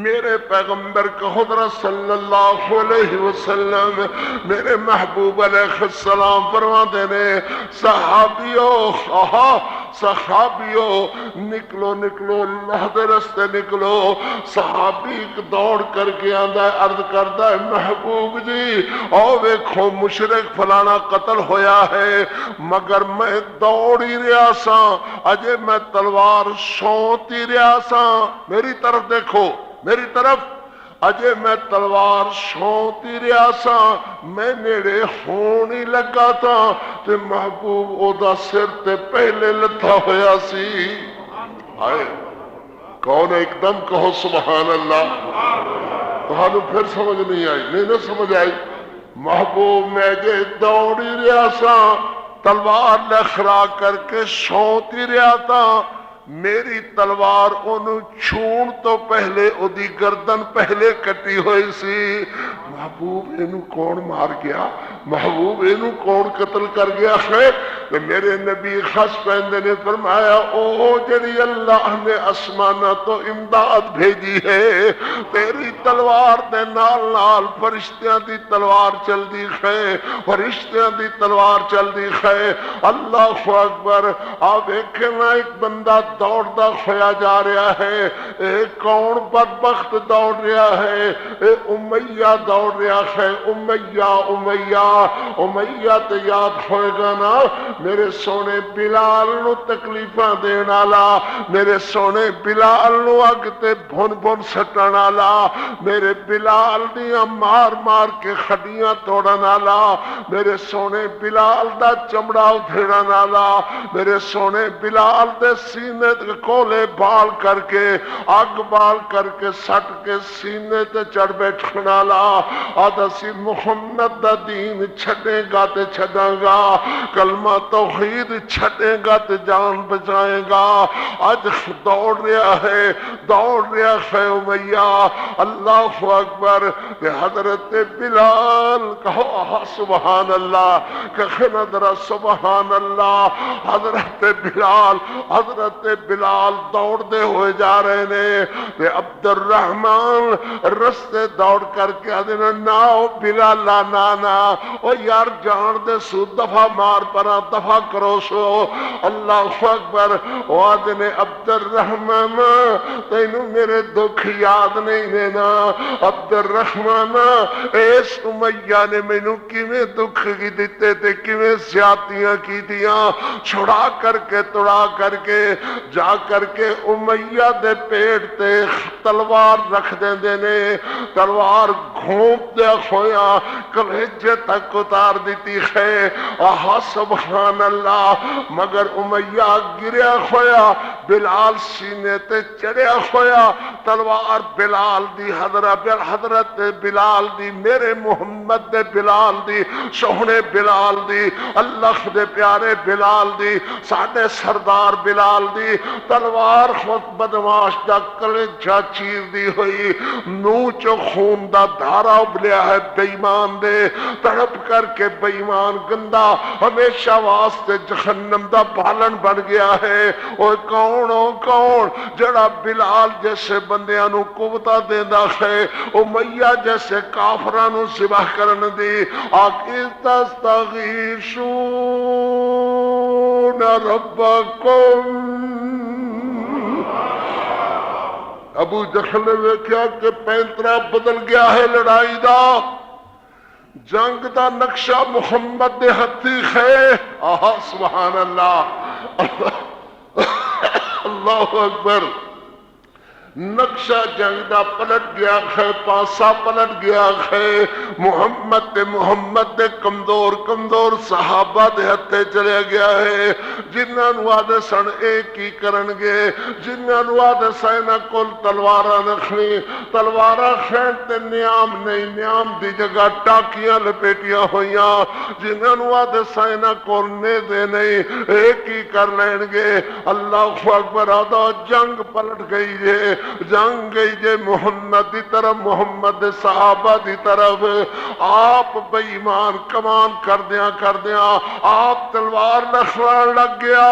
میرے پیغمبر کا حضرت صلی اللہ علیہ وسلم میرے محبوب علیہ السلام فرما دینے صحابیو نکلو نکلو اللہ دے رستے نکلو۔ صحابی دوڑ کر کے آندہ عرض کردہ ہے محبوب جی او ویکھو مشرک فلانا قتل ہویا ہے، مگر میں دوڑی رہا سا اجے میں تلوار شونتی رہا سا، میری طرف دیکھو میری طرف اجے میں تلوار چھونتی رہا سا میں نیڑے ہون ہی لگا تھا تے محبوب او دا سر تے پہلے لتھا ہویا سی آئے کون ایک دم کہو سبحان اللہ تو پھر سمجھ نہیں آئی نہیں نہ سمجھ آئی محبوب میں جے دوڑی رہا سا تلوار لخرا کر کے چھونتی رہا تھا میری تلوار انہوں چھون تو پہلے او دی گردن پہلے کٹی ہوئی سی محبوب انہوں کون مار گیا محبوب انہوں کون قتل کر گیا خیر کہ میرے نبی خس پہندے نے فرمایا او جڑی اللہ نے اسمانہ تو امداد بھیجی ہے تیری تلوار دے نال نال فرشتیاں دی تلوار چل دی خیر فرشتیاں دی تلوار چل دی خیر اللہ اکبر آپ ایکھنا ایک بندہ دوڑتا کھویا جا رہا ہے اے کون بدبخت دوڑ رہا ہے اے امیہ دوڑ رہا ہے امیہ تے یاد ہوئے گا نا میرے سونے بلال نو تکلیفاں دین والا میرے سونے بلال نو اگ تے بھن بھن سٹن والا میرے بلال دیاں مار مار کے کھڈیاں توڑن والا میرے سونے بلال دا چمڑا ادھیڑن والا میرے سونے بلال دے سینے کولے بال کر کے اگ بال کر کے سٹ کے سینے تے چڑھ بیٹھن والا آدھا سی محمد دا دین چھڑے گا تے چھڑاں گا کلمہ توحید چھڑے گا تے جان بچائے گا آج دوڑ رہا ہے امیہ اللہ اکبر کہ حضرت بلال کہو سبحان اللہ کہنا درہ سبحان اللہ حضرت بلال دوڑ دے ہوئے جا رہے نے تے عبد الرحمن رستے دوڑ کر کے آدھے ناؤ بلال نانا او یار جان دے سو دفع مار پرا دفع کرو سو اللہ اکبر او آدھے عبد الرحمن تینو میرے دکھ یاد نہیں دینا عبد الرحمن اس امیہ نے مینو کیویں دکھ کی دیتے تے کیویں زیادتیاں کی دیاں چھڑا کر کے توڑا کر کے جا کر کے امیہ دے پیٹ تے تلوار رکھ دیں دینے تلوار گھونپ دیا کھویا کلیجے تک اتار دیتی ہے آہا سبحان اللہ مگر امیہ گریا کھویا بلال سینے تے چڑیا کھویا تلوار بلال دی حضرت بلال دی میرے محمد دے بلال دی سوہنے بلال دی اللہ دے پیارے بلال دی ساڑھے سردار بلال دی تلوار خود بدماش دا کلیجہ چیر دی ہوئی نوچ خون دا دھارا ابلیا ہے بیمان دے تڑپ کر کے بیمان گندہ ہمیشہ واسطے جہنم دا بالن بن گیا ہے اوہ کون جڑا بلال جیسے بندیاں قوتہ دیندہ ہے امیہ جیسے کافرانو ذبح کرن دی آقی تستغیشون ربکم ابو جہل نے دیکھا کہ پینترا بدل گیا ہے لڑائی دا جنگ دا نقشہ محمد دے ہتھی ہے آہا سبحان اللہ اللہ اکبر نقشہ جنگ دا پلٹ گیا ہے پاسا پلٹ گیا ہے محمد دے کمزور صحابہ دے ہتھے چلے گیا ہے جنہاں نو آدھے سن ایک ہی کرن گے جنہاں نو آدھے سائنہ کل تلوارہ نکھنی تلوارہ خین تے نیام نہیں نیام دی جگہ ٹاکیاں لپیٹیاں ہویاں جنہاں نو آدھے سائنہ کل نیدے نہیں ایک ہی کر لین گے اللہ اکبر آدھا جنگ پلٹ گئی ہے جنگ گئی جے محمد دی طرف محمد صحابہ دی طرف آپ بے ایمان کمان کر دیا آپ تلوار لخران لگ گیا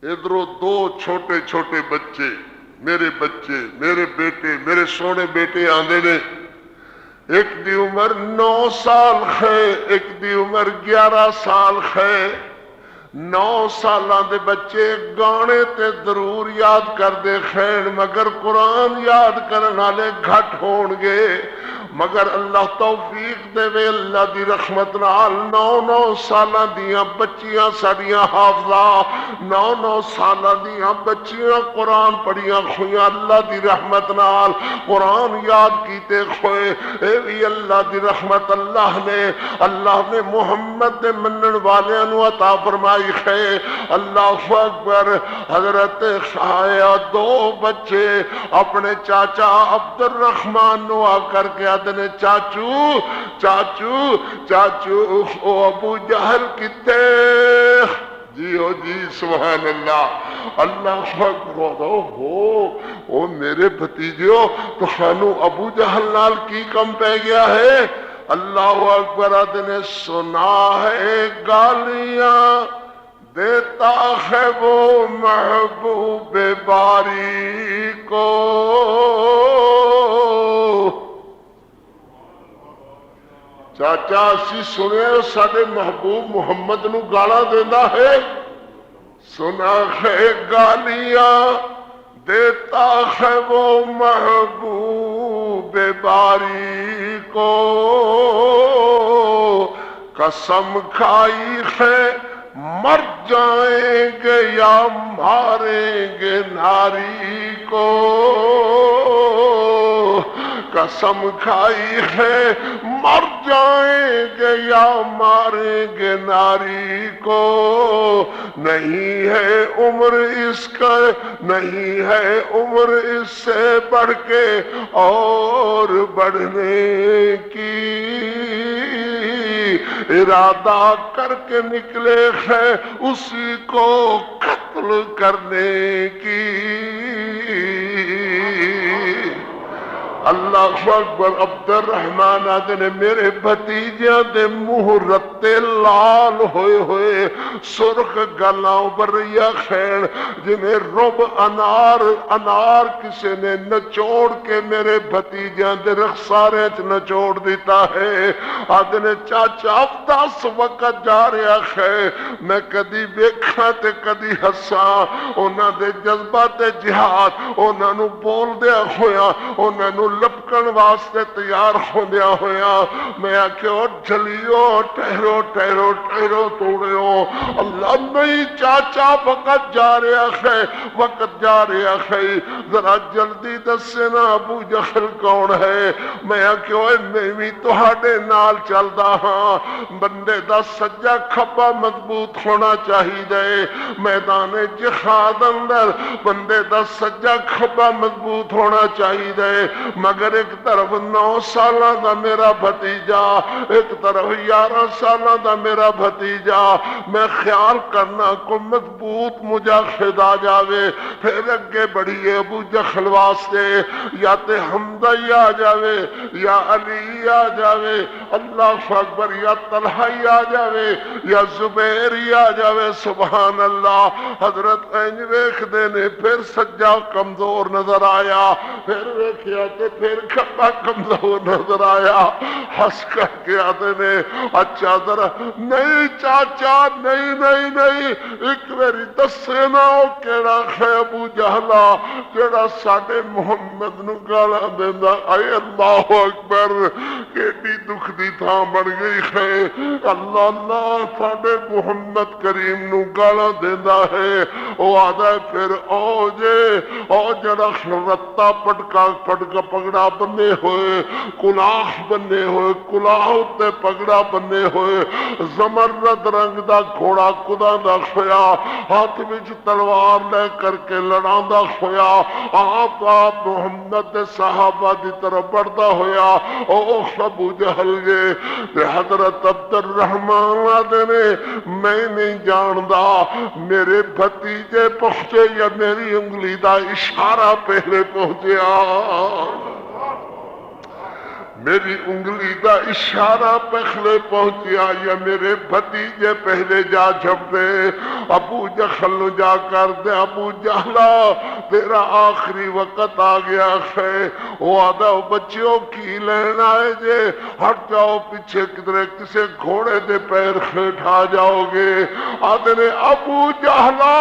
ادھروں دو چھوٹے بچے میرے بیٹے میرے سونے بیٹے آندے نے ایک دی عمر 9 سال ہے ایک دی عمر 11 سال ہے 9 سالاں دے بچے گانے تے ضرور یاد کر دے خیر مگر قرآن یاد کرن والے گھٹ ہون گے مگر اللہ توفیق دے وے اللہ دی رحمت نال 9 سالاں دیاں بچیاں ساڈیاں حافظہ 9 سالاں دیاں بچیاں قرآن پڑھیاں ہویاں اللہ دی رحمت نال قرآن یاد کیتے ہوئے اے بھی اللہ دی رحمت اللہ نے محمد دے منن والیاں نو عطا فرمائی ہے اللہ اکبر حضرت آیا 2 بچے اپنے چاچا عبد الرحمن نو آ کر کے آدھنے چاچو چاچو چاچو او ابو جہل کتے جی ہو جی سبحان اللہ اللہ اکبر او میرے بھتیجو تو خانو ابو جہل نال کی کم پہ گیا ہے اللہ اکبر آدھنے سنا ہے گالیاں دیتا ہے وہ محبوب باری کو چاچا اسی سنے ساڈے محبوب محمد نو گالا دینا ہے سنا ہے گالیاں دیتا ہے وہ محبوب باری کو قسم کھائی ہے مر جائیں گے یا ماریں گے ناری کو قسم کھائی ہے مر جائیں گے یا ماریں گے ناری کو نہیں ہے عمر اس کا نہیں ہے عمر اس سے بڑھ کے اور بڑھنے کی ارادہ کر کے نکلے ہیں اسی کو قتل کرنے کی اللہ اکبر عبد الرحمن آدھنے میرے بھتیجیاں دے منہ رتے لال ہوئے ہوئے سرخ گلاں بریا خین جنہیں رب انار کسی نے نچوڑ کے میرے بھتیجیاں دے رخسارے چ نچوڑ دیتا ہے آدھنے چاچا 10 وقت جا رہا ہے میں کدی ویکھاں تے کدی ہساں انہاں دے جذبات جہاد انہاں نو بول دیا ہویا انہاں نو لپکن واسطے تیار ہوندیا ہویا میں آکھیو جھلیو ٹہرو ٹہرو ٹہرو توڑیو اللہ نہیں چاچا وقت جا رہا ہے وقت جا رہا ہے ذرا جلدی دسنا ابو جہل کون ہے میں آکھیو میں بھی تہاڈے نال چلدا ہاں بندے دا سجا کھبا مضبوط ہونا چاہیے میدان جہاد اندر بندے دا سجا کھبا مضبوط ہونا چاہیے مگر ایک طرف 9 سالاں دا میرا بھتیجا ایک طرف 11 سالاں دا میرا بھتیجا میں خیال کرنا کو مضبوط مجاہد آ جاوے پھر اگے بڑھیے ابو جہل واسطے یا تے حمزہ آ جاوے یا علی آ جاوے اللہ اکبر یا طلحہ آ جاوے یا زبیر آ جاوے سبحان اللہ حضرت انج ویکھ دے نے پھر سجا کمزور نظر آیا پھر ویکھیا تے پھر کھبا کمزور نظر آیا ہنس کر کے آتے نے اچھا ذرا نہیں چاچا نہیں نہیں نہیں ایک میری دسے نا او کیڑا ہے ابو جہلا جڑا ساڈے محمد نو گالا دیندا اے اللہ اکبر کیڑی دکھ دی تھاں بن گئی ہے اللہ اللہ ساڈے محمد کریم نو گالا دیندا ہے او آدا پھر او جے او جڑا رتا پٹکا پگڑا بنے ہوئے کلاہ بنے ہوئے کلاہ تے پگڑا بنے ہوئے زمرد رنگ دا گھوڑا کدا دا ہویا ہاتھ وچ تلوار لے کر کے لڑاندا ہویا آپ محمد صحابہ دی طرف بڑھدا ہویا او ابو جہل جے حضرت عبد الرحمن آدھے نے میں نہیں جاندا میرے بھتیجے پہنچے یا میری انگلی دا اشارہ پہلے پہنچیا میری انگلی دا اشارہ پہلے پہنچیا یا میرے بھتیجے پہلے جا جھپتے ابو جہل نو جا کر دے ابو جہلا تیرا آخری وقت آ گیا ہے وہ آدھا بچیوں کی لین آئے جے ہٹ جاؤ پیچھے کدھرے کسے گھوڑے دے پیر کھٹا جاؤ گے آدھے نے ابو جہلا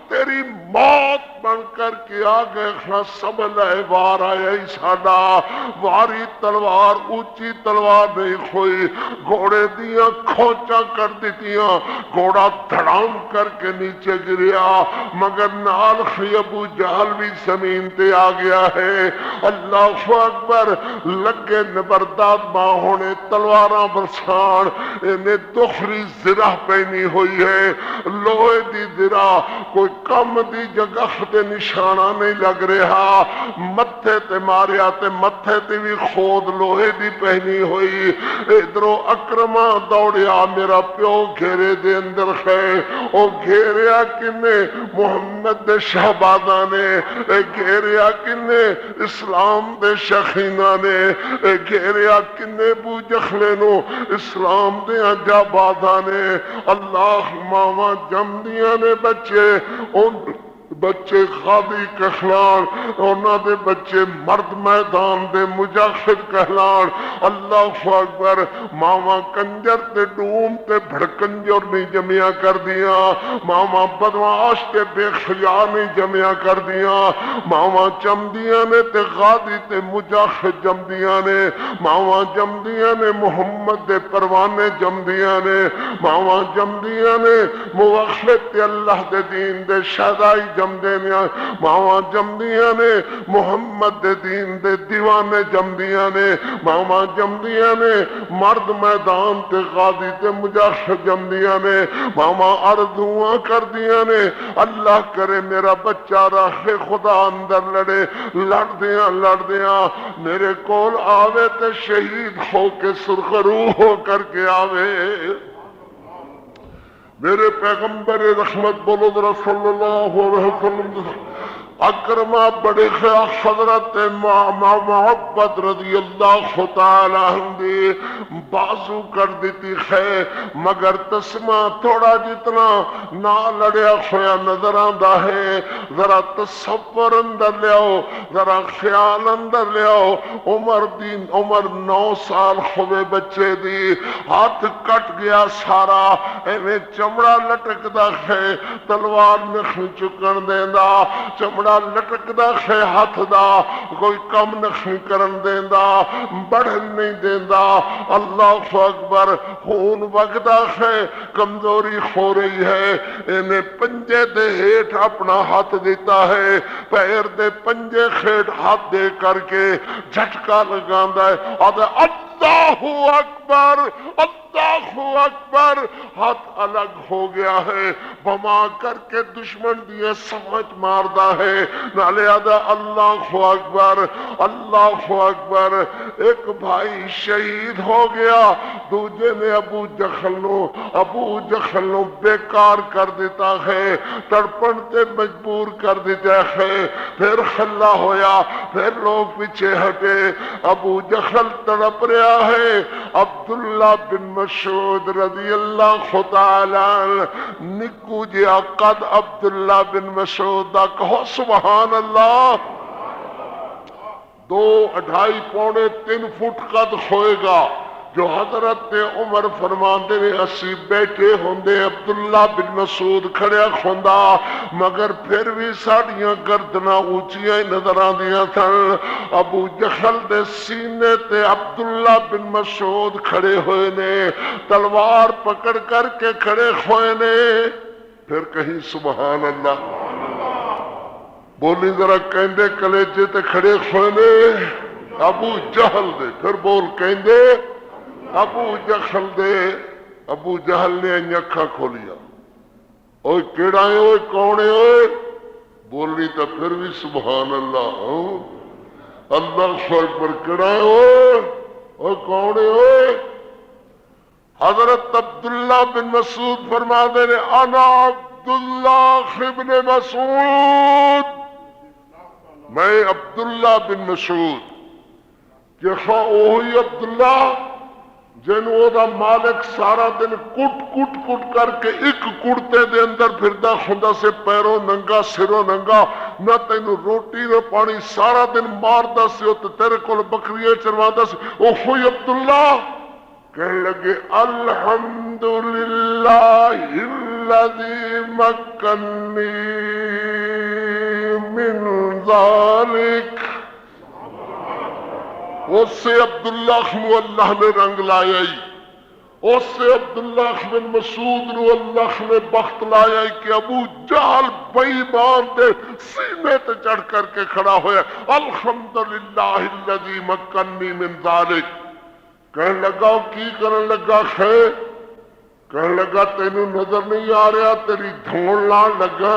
تیری موت بن کر کے آ گئے سب لے وار آیا ہی ساڈا واری تلوار اونچی تلوار نہیں کھوئی گھوڑے دیاں کھوچاں کر دیتیاں گھوڑا دھڑام کر کے نیچے گریا مگر نال ابو جہل بھی زمین تے آ گیا ہے اللہ اکبر لگے نبردات باہوں نے تلواراں برسان انہیں دخری زرہ پہنی ہوئی ہے لوہے دی زرہ کوئی کم دی جگہ تے نشانہ نہیں لگ رہا متھے تے ماریا تے متھے تے بھی خود لوہے دی پہنی ہوئی ادھروں اکرما دوڑیا میرا پیو گھیرے دے اندر ہے او گھیریا کنے محمد دے شہبازہ نے گھیریا کنے اسلام دے شخینہ نے گھیریا کنے بو جخلے نو اسلام دے جابازہ نے اللہ ماما جم دیا نے بچے ان بچے خادی کہلان انہاں دے بچے مرد میدان دے مجاہد کہلان اللہ اکبر ماما کنجر تے ڈوم تے بھڑکنجر نہیں جمعہ کر دیا ماما بدمعاش تے بے خیا نہیں جمعہ کر دیا ماما جم دیا نے تے غادی تے مجاہد جم دیا نے ماما جم دیا نے محمد دے پروانے جم دیا نے ماما جم دیا نے موخلت تے اللہ دے دین دے شہدائی جم دیا ماما جم دیا نے محمد دے دین دے دیوانے جم دیا نے ماما جم دیا نے مرد میدان تے غازی تے مجاہد جم دیا نے ماما عرضواں کر دیا نے اللہ کرے میرا بچہ راہ خدا اندر لڑ دیا میرے کول آوے تے شہید ہو کے سرخرو ہو کر کے آوے میرے پیغمبر رحمت بولو ذرا صلی اللہ علیہ وسلم اکرمہ بڑے خیال حضرت محبت رضی اللہ تعالی عنہ بازو کر دیتی ہے مگر تسمہ تھوڑا جتنا نہ لڑیا ہویا نظر آندا ہے ذرا تصور اندر لیاؤ ذرا خیال اندر لیاؤ عمر 9 سال ہوئے بچے دی ہاتھ کٹ گیا سارا ایویں چمڑا لٹکدا ہے تلوار نہیں چکن دیندا چمڑا لٹکدا ہے ہاتھ دا کوئی کم نہیں کرن دیندا بڑھن نہیں دیندا اللہ اکبر خون وگدا ہے کمزوری ہو رہی ہے انہیں پنجے دے ہیٹھ اپنا ہاتھ دیتا ہے پیر دے پنجے خیٹ ہاتھ دے کر کے جھٹکا لگاندا ہے اللہ اکبر اللہ اکبر ہاتھ الگ ہو گیا ہے بما کر کے دشمن دیے سمجھ ماردا ہے نالے آدھا اللہ اکبر اللہ اکبر ایک بھائی شہید ہو گیا دوجے نے ابو جخل نو بیکار کر دیتا ہے تڑپن تے مجبور کر دیتا ہے پھر خلا ہویا پھر لوگ پیچھے ہٹے ابو جخل تڑپ رہا ہے عبداللہ بن مسعود رضی اللہ تعالی نکو جیا قد عبداللہ بن مسعود دا کہو سبحان اللہ 2 2.5 پونے 3 فٹ قد ہوئے گا جو حضرت عمر فرماندے نے اسی بیٹھے ہوندے عبداللہ بن مسعود کھڑیا ہوندا مگر پھر بھی ساڑیاں گردنا اونچیاں نظر آندیاں سن ابو جہل دے سینے تے عبداللہ بن مسعود کھڑے ہوئے نے تلوار پکڑ کر کے کھڑے ہوئے نے پھر کہیں سبحان اللہ بولی ذرا کہندے کلیجے تے کھڑے ہوئے نے ابو جہل دے پھر بول کہندے ابو جہل دے ابو جہل نے اکھاں کھولیا اوے کیڑا ہے اوے کون ہے اوے بولی تو پھر بھی سبحان اللہ اللہ اکبر کیڑا ہے اوے کون ہے اوے حضرت عبداللہ بن مسعود فرما دے نے انا عبداللہ ابن مسعود میں عبداللہ بن مسعود کیا وہی عبداللہ جن او دا مالک سارا دن کٹ کر کے ایک کڑتے دے اندر پھردا ہوندا سے پیروں ننگا سروں ننگا نہ تینوں روٹی نہ پانی سارا دن ماردا سے تے تیرے کول بکریاں چرواندا سے او ہوئی عبداللہ کہنے لگے الحمدللہ الذی مکنی من ذالک. اس سے عبداللہ نو اللہ نے رنگ لایا ہی، اس سے عبداللہ بن مسعود نو اللہ نے بخت لایا کہ ابو جہل بےمان دے سینے تے چڑھ کر کے کھڑا ہویا الحمدللہ الذی مکنی من ذالک. کہنے لگا کی کرنے لگا خیر، کہنے لگا تینوں نظر نہیں آ رہا تیری دھون لان لگا.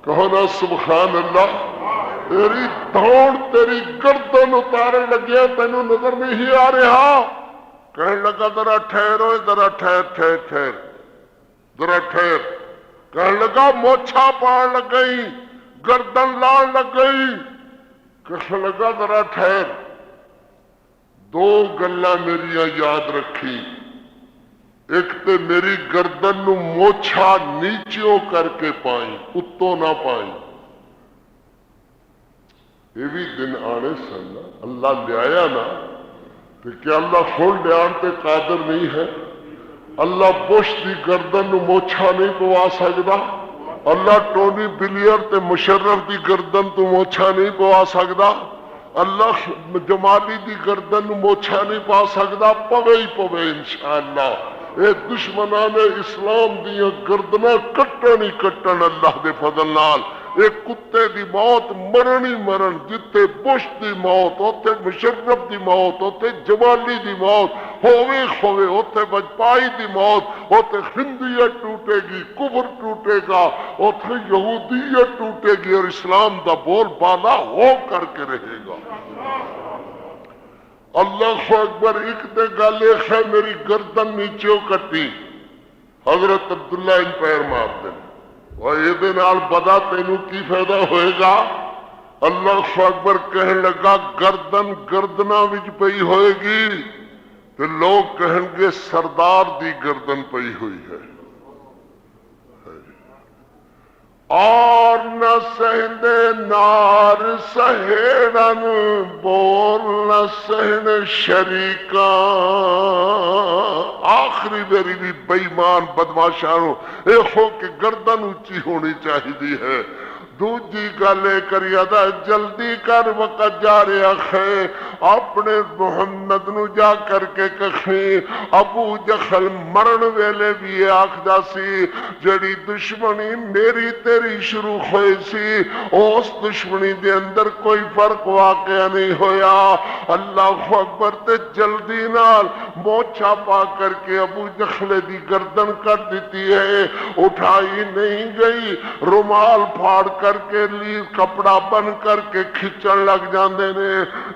کہو نا سبحان اللہ. تیری دھون تیری گردن اتارن لگیا تینوں نظر نہیں آ رہا. کہنے لگا ذرا ٹھہرو، ذرا ٹھہر ٹھہر ٹھہر ذرا ٹھہر. کہنے لگا موچھا پان لگ گئی، گردن لان لگ گئی. کہنے لگا ذرا ٹھہر. دو گلاں میریاں یاد رکھی، ایک تے میری گردن نو موچھا نیچیوں کر کے پائیں، اتوں نہ پائیں. یہ بھی دن آنے سن اللہ لے آیا نا. تو کیا اللہ خون لے آن تے قادر نہیں ہے؟ اللہ بش دی گردن نو موچھا نہیں پوا سکدا؟ اللہ ٹونی بلیئر تے مشرف دی گردن تو موچھا نہیں پوا سکدا؟ اللہ جمالی دی گردن موچھا نہیں پا سکدا؟ پوے ہی پوے انشاءاللہ. اے دشمنان اسلام دیاں گردناں کٹن ہی کٹن اللہ دے فضل نال. اے کتے دی موت مرن ہی مرن. جتے بش دی موت اوتے مشرف دی موت اوتے جمالی دی موت ہووے ہووے اوتے بجپائی دی موت اوتے ہندیت ٹوٹے گی، کفر ٹوٹے گا، اوتے یہودیت ٹوٹے گی اور اسلام دا بول بالا ہو کر کے رہے گا. اللہ اکبر. ایک تے گل ہے میری گردن نیچوں کٹی، حضرت عبداللہ ان پیر مار دیں اور یہ نال بدا تینوں کی فائدہ ہوئے گا؟ اللہ اکبر. کہنے لگا گردن گردنا وچ پئی ہوئے گی تو لوگ کہیں گے سردار دی گردن پئی ہوئی ہے. اور نہ سہندے نار سہیڑن بول نہ سہن شریکاں. آخری میری بھی بےمان بدماشانوں اے ہو کہ گردن اونچی ہونی چاہیے ہے. دوجی گل کریا دا جلدی کر وقت جا رہا ہے. اپنے محمد نو جا کر کے کہیں ابو جہل مرن ویلے بھی آکھدا سی جڑی دشمنی میری تیری شروع ہوئی سی اس دشمنی دے اندر کوئی فرق واقعہ نہیں ہویا. اللہ اکبر. تے جلدی نال موچھا پا کر کے ابو جہل دی گردن کر دیتی ہے. اٹھائی نہیں گئی، رومال پھاڑ کر کے لی کپڑا بن کر کے کھچن لگ جاندے نے.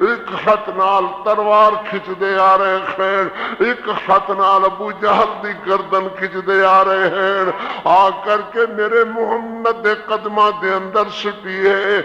ایک ہاتھ نال تلوار کھچ دے آ رہے ہیں، ایک ہاتھ نال ابو جہل دی گردن کھچ دے آ رہے ہیں. آ کر کے میرے محمد دے قدماں دے اندر سٹی ہے.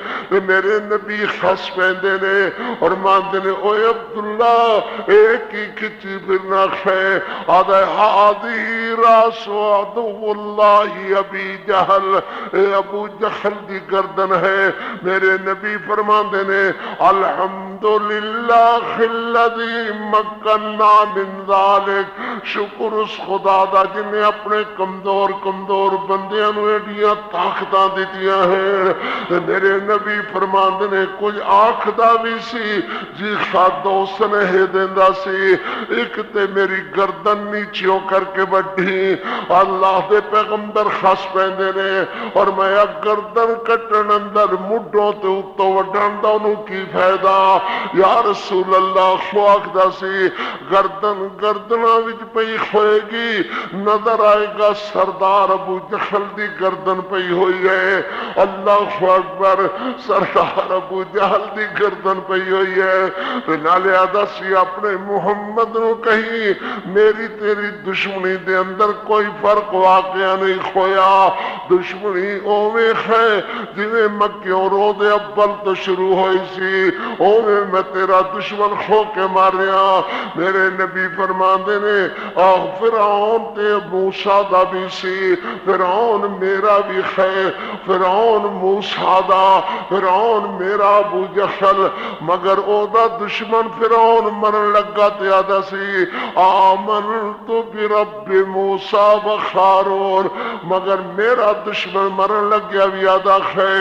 میرے نبی خس پیندے نے اور ماندے نے اوے عبداللہ ایک ہی کھچی پھرنا ہے. آدھے ہادی راس عدو اللہ ابی جہل. اے ابو جہل دی گردن ہے. میرے نبی فرماندے نے الحمدللہ الذی مکننا من ذالک. شکر اس خدا دا جن نے اپنے کمزور کمزور بندیاں نو ایڈیاں طاقتاں دتیاں ہیں. میرے نبی فرماندے نے کچھ آکھدا بھی سی جی خادو سنہ دیندا سی. ایک تے میری گردن نیچیوں کر کے بڑھی. اللہ دے پیغمبر خس پیندے نے اور میں گردن کٹن اندر مڈوں تے اتوں وڈن دا انہوں کی فائدہ؟ یا رسول اللہ خو آکھدا سی گردن گردنا وچ پئی ہوئے گی، نظر آئے گا سردار ابو جہل دی گردن پئی ہوئی ہے. اللہ اکبر. سردار ابو جہل دی گردن پئی ہوئی ہے. نالے آدھا سی اپنے محمد نو کہیں میری تیری دشمنی دے اندر کوئی فرق واقعہ نہیں ہویا. دشمنی اوے ہے جویں مکیوں رو دے اول تو شروع ہوئی سی، اوے میں تیرا میرا دشمن کھو کے ماریا. میرے نبی فرماندے نے فرعون تے موسیٰ دا بھی سی, فرعون میرا بھی ہے, فرعون موسیٰ دا, فرعون میرا ابو جہل, مگر او دا دشمن فرعون مرن لگا تے آدھا سی آمنت برب موسیٰ و ہارون, مگر میرا دشمن مرن لگیا بھی آدھا ہے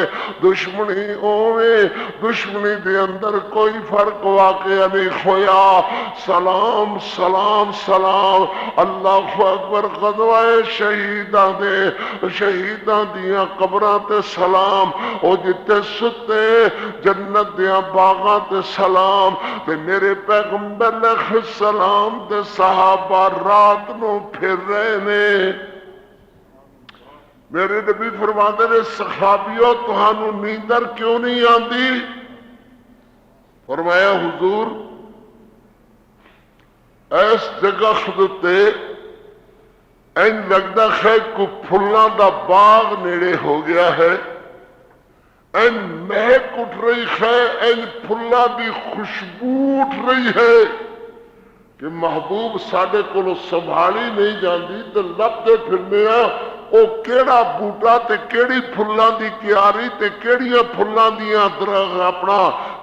دشمنی اوے, دشمنی دے اندر کوئی فرق واقعہ نہیں ہویا. سلام سلام سلام, اللہ اکبر. غزوہ شہیداں دے شہیداں دیاں قبراں تے سلام, او جتے ستے جنت دیاں باغاں تے سلام, تے میرے پیغمبر علیہ السلام تے صحابہ رات نو پھر رہے نے. میرے نبی فرماتے نے صحابیوں تہانوں نیندر کیوں نہیں آندی؟ فرمایا حضور اس جگہ خدتے این لگتا ہے کو پھلاں دا باغ نیڑے ہو گیا ہے, این مہک اٹھ رہی ہے, این پھلاں دی خوشبو اٹھ رہی ہے کہ محبوب ساڈے کولوں سنبھالی نہیں جاندی تے لبدے پھرنے آ او کیڑا بوٹا تے کیڑی پھلاں دی کیاری تے کیڑیاں پھلاں دیاں درخت اپنا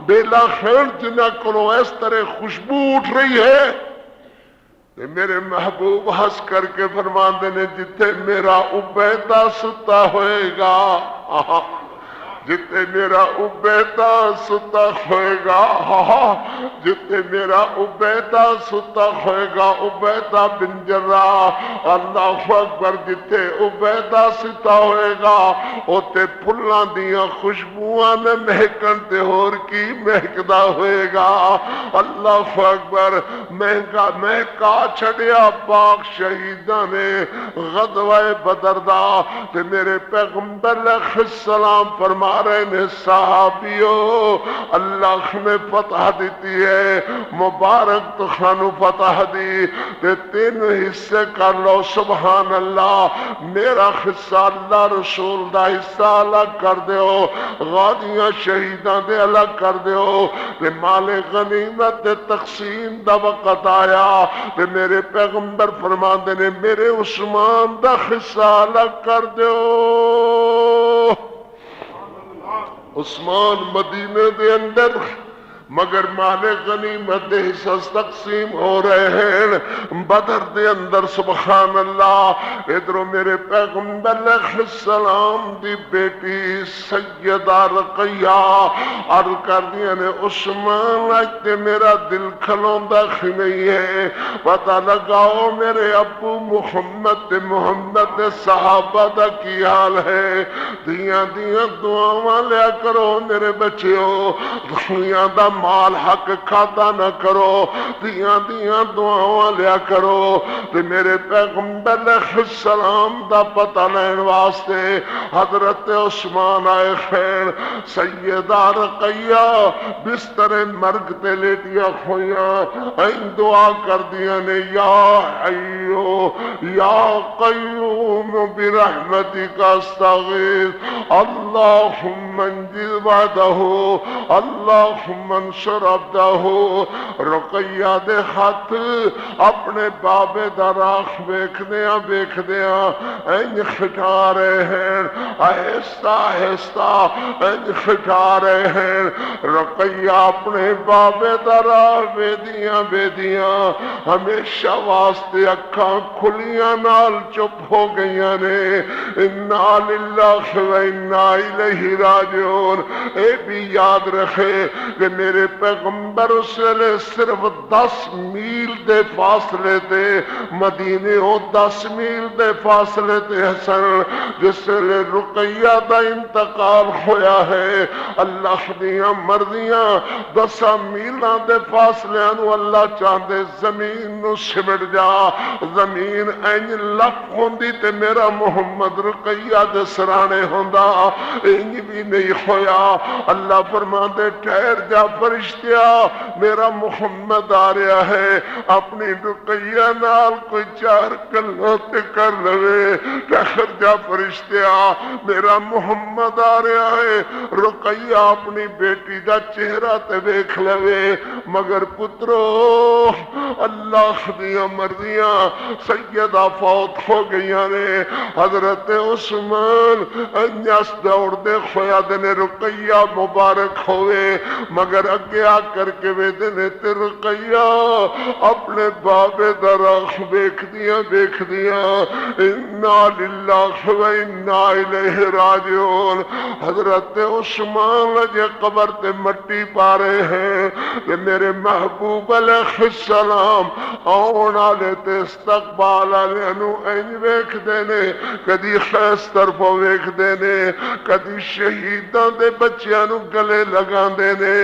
بیلا خیر جنہاں کولوں اس طرح خوشبو اٹھ رہی ہے. تے میرے محبوب ہنس کر کے فرماندے نے جتھے میرا عبیدہ ستا ہوئے گا, جتے میرا عبیدہ ستا ہوئے گا, جتے میرا عبیدہ ستا ہوئے گا, عبیدہ بن جراح, اللہ اکبر, جتے عبیدہ ستا ہوئے گا اوتے پھلاں دیاں خوشبوئاں نے مہکن تے ہور کی مہکدا ہوئے گا. اللہ اکبر. مہکا چھڑیا باغ شہیداں نے غزوہ بدر دا, تے میرے پیغمبر علیہ السلام فرما رہے نے صحابیو اللہ نے فتح دیتی ہے, مبارک تو خانو فتح دی, تے تین حصے کر لو سبحان اللہ. میرا حصہ اللہ رسول دا حصہ الگ کر دیو, غازیاں شہیداں دے الگ کر دیو, تے مال غنیمت دے تقسیم دا وقت آیا تے میرے پیغمبر فرماندے نے میرے عثمان دا حصہ الگ کر دیو. عثمان مدینے دے اندر مگر مال غنیمت دے حصہ تقسیم ہو رہے ہیں. بدر دے اندر سبحان اللہ ادھروں میرے پیغمبر علیہ السلام دی بیٹی سیدہ رقیہ عرض کر دیا نے عثمان اجتے میرا دل کھلوندہ نہیں ہے, پتہ لگاؤ میرے ابو محمد محمد صحابہ دا کی حال ہے. دیاں دعاواں لیا کرو میرے بچیو, دنیا دا مال حق کھاتا نہ کرو, دیاں دعاواں لیا کرو. تے میرے پیغمبر علیہ السلام دا پتہ لین واسطے حضرت عثمان آئے خیر. سیدہ رقیہ بستر مرگ تے لیٹیا ہویاں این دعا کر دیا نے یا حیو یا قیوم برحمتک استغیث اللہم انجز بعدہ اللہم انصر عبدہ. رقیہ دے خط اپنے بابے دا راکھ بیکھ دیا این خٹا رہے ہیں, آہستہ آہستہ این خٹا رہے ہیں. رقیہ اپنے بابے دا راہ بے دیاں ہمیشہ واسطے اکھاں کھلیاں نال چپ ہو گئیاں نے. انا للہ و انا الیہ راجعون. اے بھی یاد رکھے کہ میرے پیغمبر اس لئے صرف 10 میل دے فاصلے تے مدینے ہو 10 میل دے فاصلے تے حسن جس لئے رقیہ دا انتقال ہویا ہے. اللہ دیاں مرضیاں 10 میلوں دے فاصلے انو اللہ چاہدے زمین نو سمٹ جا, زمین انج لپ ہوندی تے میرا محمد رقیہ دے سرانے ہوندا، انج بھی نہیں ہویا۔ اللہ فرماندے ٹھہر جا فرشتیا، میرا محمد آ رہا ہے، اپنی رقیہ نال کوئی چار گلاں تے کر لوے۔ ٹھہر جا فرشتیا، میرا محمد آ رہا ہے، رقیہ اپنی بیٹی دا چہرہ تے ویکھ لوے۔ مگر پترو اللہ دیاں مرضیاں سیدہ فوت ہو گئیاں نے۔ حضرت عثمان انجس دوڑ دے خویا دنے رقیہ مبارک ہوئے، مگر اگے آ کر کے وے دنے تے رقیہ اپنے بابے دراخ بیک دیاں انا للہ و انا الیہ راجعون۔ حضرت عثمان جے قبر تے مٹی پا رہے ہیں کہ میرے محبوب علیہ السلام آن آلے تے استقبال آلے انو انج ویکھ دینے، کدی خیس طرف ویکھ دینے، کدی شہیدان دے بچیاں نو گلے لگا دینے،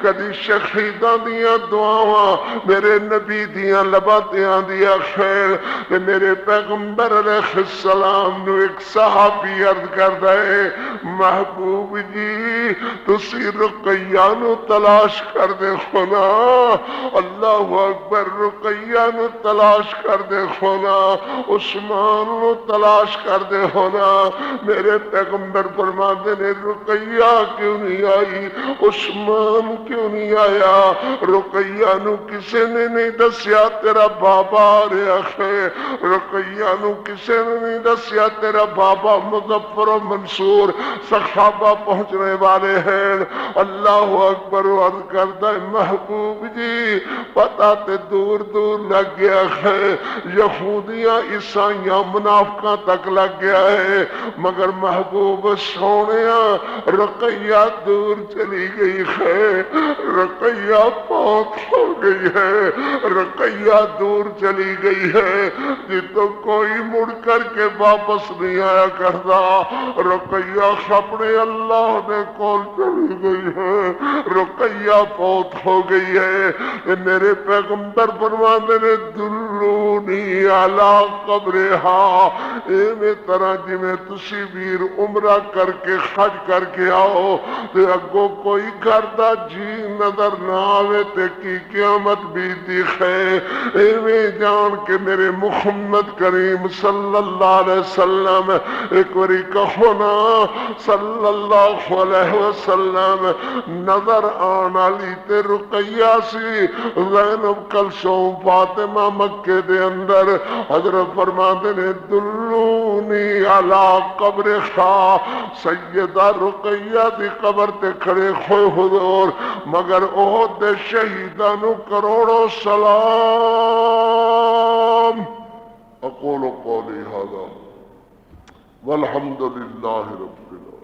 کدی شہیدان دیاں دعاواں میرے نبی دیاں لباتیاں دیا خیر۔ کہ میرے پیغمبر علیہ السلام نو ایک صحابی عرض کر دے محبوب جی تسی رقیہ نو تلاش کر دے خونا، اللہ اکبر، رقیہ نو تلاش کر دے خونا، عثمان نو تلاش کر دے ہونا۔ میرے پیغمبر فرماتے نے رقیہ کیوں نہیں آئی، عثمان کیوں نہیں آیا؟ رقیہ نو کسے نے نہیں دسیا تیرا بابا آ رہا ہے، رقیہ نو کسے نے نہیں دسیا تیرا بابا مظفر و منصور صحابہ پہنچنے والے ہیں۔ اللہ اکبر عرض کرتا ہے محبوب جی پتہ تے دور دور لگ گیا ہے، یہودیاں عیسائیاں منافقاں تک لگ گیا ہے، مگر محبوب سونیا رقیہ دور چلی گئی ہے، رقیہ فوت ہو گئی ہے، رقیہ دور چلی گئی ہے، جتوں کوئی مڑ کر کے واپس نہیں آیا کرتا۔ رقیہ اپنے اللہ نے کول چلی گئی ہے، رقیہ فوت ہو گئی ہے۔ کہ میرے پیغمبر فرماندے نے دلونی علی قبرہا، ایویں طرح جی میں تسی ویر عمرہ کر کے حج کر کے آؤ تے اگوں کوئی گھر دا جی نظر نہ آوے تے کی قیامت بیتی ہے، ایویں جان کہ میرے محمد کریم صلی اللہ علیہ وسلم ایک وری کہو نا صلی اللہ علیہ وسلم نظر آنا لی تے رقیہ سی، زینب کلثوم فاطمہ مکے دے اندر۔ حضرت فرماتے نے دلونی علی قبر خا، سیدہ رقیہ دی قبر تے کھڑے ہوئے حضور، مگر احد دے شہیدانو کروڑوں سلام۔ اقول قولی ھذا والحمد للہ رب العالمین۔